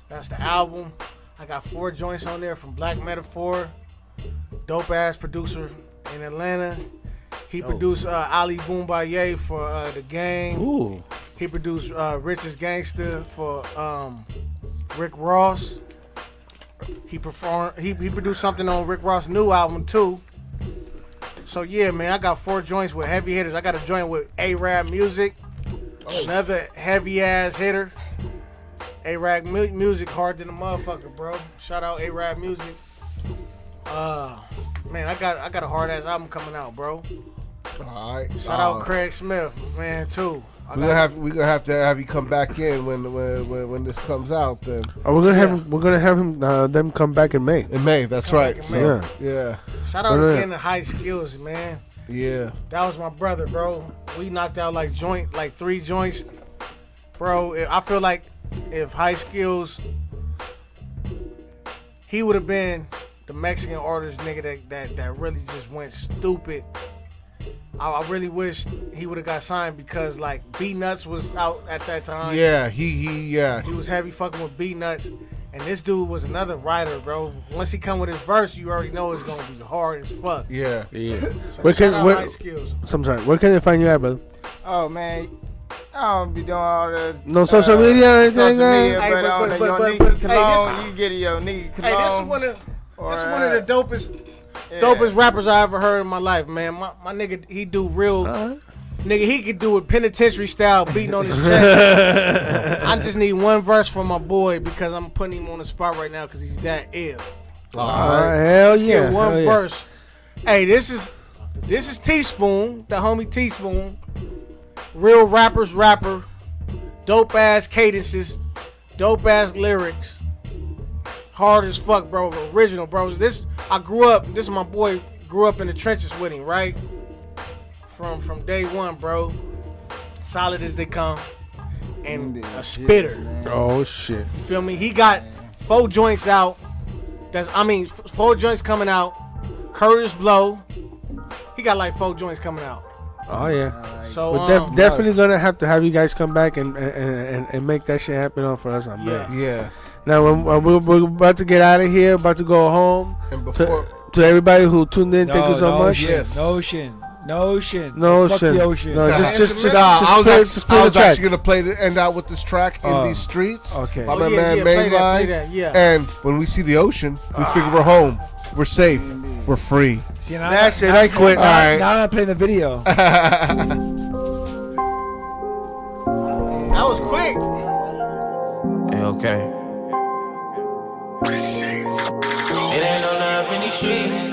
That's the album. I got 4 joints on there from Black Metaphor. Dope ass producer in Atlanta. He produced Ali Boombaye for The Game. Ooh. He produced Richest Gangster for Rick Ross. He produced something on Rick Ross' new album too. So yeah, man, I got 4 joints with heavy hitters. I got a joint with A-Rap Music, another heavy ass hitter. A-Rap Music hard than a motherfucker, bro. Shout out A-Rap Music. Man, I got a hard ass album coming out, bro. All right. Shout out Craig Smith, man, too. We're gonna have to have you come back in when this comes out. Then We're gonna have him them come back in May. in May, that's Come right. back in So, May. yeah. Shout out But, again to High Skills, man. Yeah. That was my brother, bro. We knocked out like 3 joints, bro. I feel like if High Skills, he would have been the Mexican artist nigga that really just went stupid I really wish he would have got signed because like B Nuts was out at that time. Yeah, he was heavy fucking with B Nuts, and this dude was another writer, bro. Once he come with his verse, you already know it's gonna be hard as fuck. Yeah. So Where shout can out where, High Skills. I'm sorry. Where can they find you at, brother? Oh man, I don't be doing all the No social media or anything. social media, Hey, but on the but- Your but- Nigga but- hey, Cologne, this- you get it, Your Nigga Cologne. Hey, this is one of the dopest rappers I ever heard in my life, man. My nigga, he do real. Nigga, he could do it penitentiary style, beating on his chest. I just need one verse from my boy because I'm putting him on the spot right now because he's that ill. Hell Let's yeah. get one hell yeah. verse. Hey, this is Teaspoon, the homie Teaspoon. Real rapper. Dope ass cadences, dope ass lyrics. Hard as fuck, bro. Original, bro. This is my boy, grew up in the trenches with him, right? From day one, bro. Solid as they come. And a spitter. Oh shit. You feel me? He got 4 joints out. 4 joints coming out. Curtis Blow. He got like 4 joints coming out. Oh yeah. So We're definitely gonna have to have you guys come back and make that shit happen on for us. I'm bet. Yeah. Now we're about to get out of here, about to go home. And before to everybody who tuned in, thank you so much. Yes. No ocean. Fuck the ocean. No, just I play was the track. actually gonna play the end out with this track in these streets. Okay. By my man play Mayne. that, yeah. And when we see the ocean, we figure we're home, we're safe, we're free. See, now That's it. I quit. All right. Now I'm not playing the video. That was quick. Okay. It ain't no love in these streets,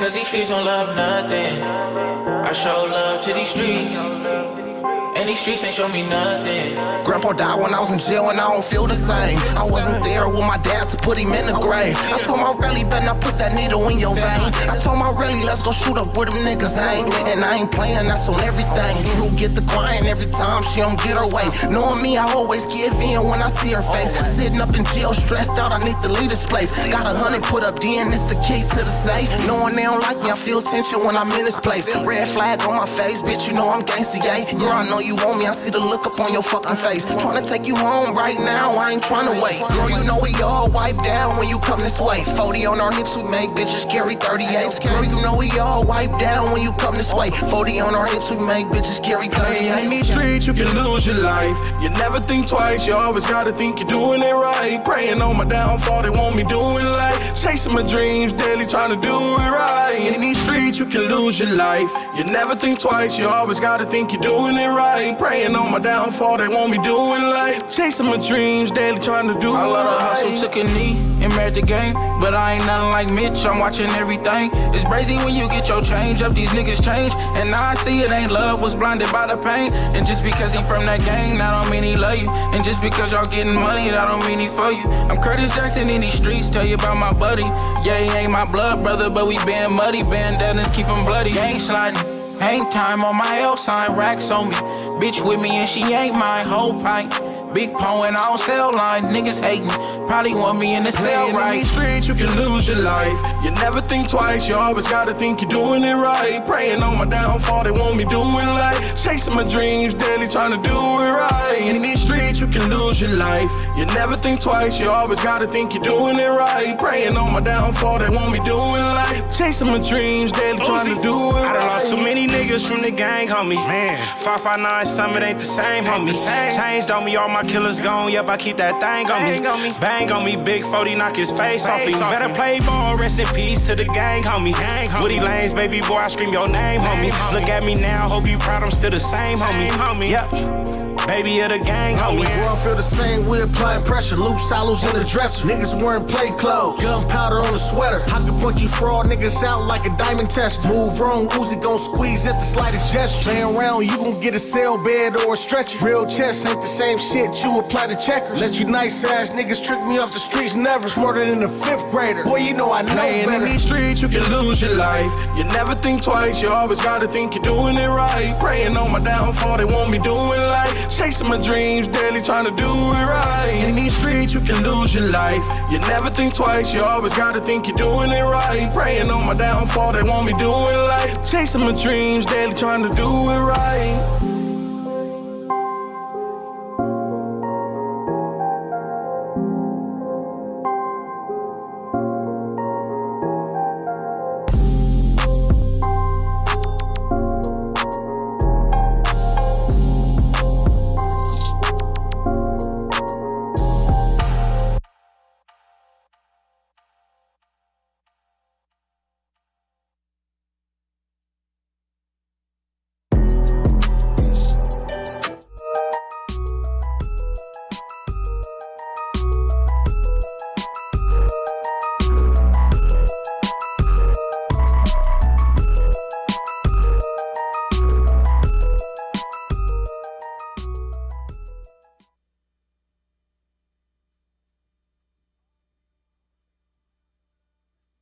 cause these streets don't love nothing. I show love to these streets, and these streets ain't show me nothing. Grandpa died when I was in jail and I don't feel the same. I wasn't there with my dad to put him in the grave. I told my really better not put that needle in your vein. I told my really let's go shoot up where them niggas hang. And I ain't playing, that's on everything. Drew get the crying every time she don't get her way. Knowing me, I always give in when I see her face. Sitting up in jail stressed out, I need to leave this place. Got 100 put up D and it's the key to the safe. Knowing they don't like me, I feel tension when I'm in this place. Red flag on my face, bitch, you know I'm gangsta, yeah. Girl, I know you want me, I see the look up on your fucking face. Tryna take you home right now, I ain't tryna wait. Girl, you know we all wipe down when you come this way. 40 on our hips, we make bitches carry 38s. Girl, you know we all wipe down when you come this way. 40 on our hips, we make bitches carry 38s. In these streets, you can lose your life. You never think twice, you always gotta think you're doing it right. Praying on my downfall, they want me doing life. Chasing my dreams, daily trying to do it right. In these streets, you can lose your life. You never think twice, you always gotta think you're doing it right. Praying on my downfall, they want me doing life. Chasing my dreams, daily trying to do it I love the right. hustle, took a knee and married the game. But I ain't nothing like Mitch, I'm watching everything. It's crazy when you get your change up, these niggas change. And now I see it ain't love, was blinded by the pain. And just because he from that gang, that don't mean he love you. And just because y'all getting money, that don't mean he for you. I'm Curtis Jackson in these streets, tell you about my buddy. Yeah, he ain't my blood brother, but we been muddy. Bandanas keep him bloody. Gang sliding, hang time on my L sign, racks on me. Bitch with me and she ain't mine, whole pint. Big Poe and I don't sell line, niggas hating. Probably want me in the cell, In right? these streets, you can lose your life. You never think twice, you always gotta think you're doing it right. Praying on my downfall, they want me doing life. Chasing my dreams, daily trying to do it right. In these streets, you can lose your life. You never think twice, you always gotta think you're doing it right. Praying on my downfall, they want me doing life. Chasing my dreams, daily trying to do it I right. done lost too many niggas from the gang, homie. Man, 559 Summit ain't the same, homie. Changed on me, all my killers gone. Yep, I keep that thing on me. Bang on me, big 40, knock his face off me. Better play ball, rest in peace to the gang, homie. Woody Lanes, baby boy, I scream your name, homie. Look at me now, hope you proud, I'm still the same, homie. Yep. Baby of the gang, homie. World feel the same, we applying pressure. Loose silos in the dresser. Niggas wearing play clothes. Gunpowder on the sweater. I can punch you fraud niggas out like a diamond tester. Move wrong, Uzi gon' squeeze at the slightest gesture. Playing around, you gon' get a cell bed or a stretcher. Real chest ain't the same shit, you apply the checkers. Let you nice ass niggas trick me off the streets, never. Smarter than a 5th grader. Boy, you know I know Playing better. in these streets, you can lose your life. You never think twice, you always gotta think you're doing it right. Praying on my downfall, they want me doing life. Chasing my dreams, daily trying to do it right. In these streets, you can lose your life. You never think twice, you always gotta think you're doing it right. Praying on my downfall, they want me doing life. Chasing my dreams, daily trying to do it right.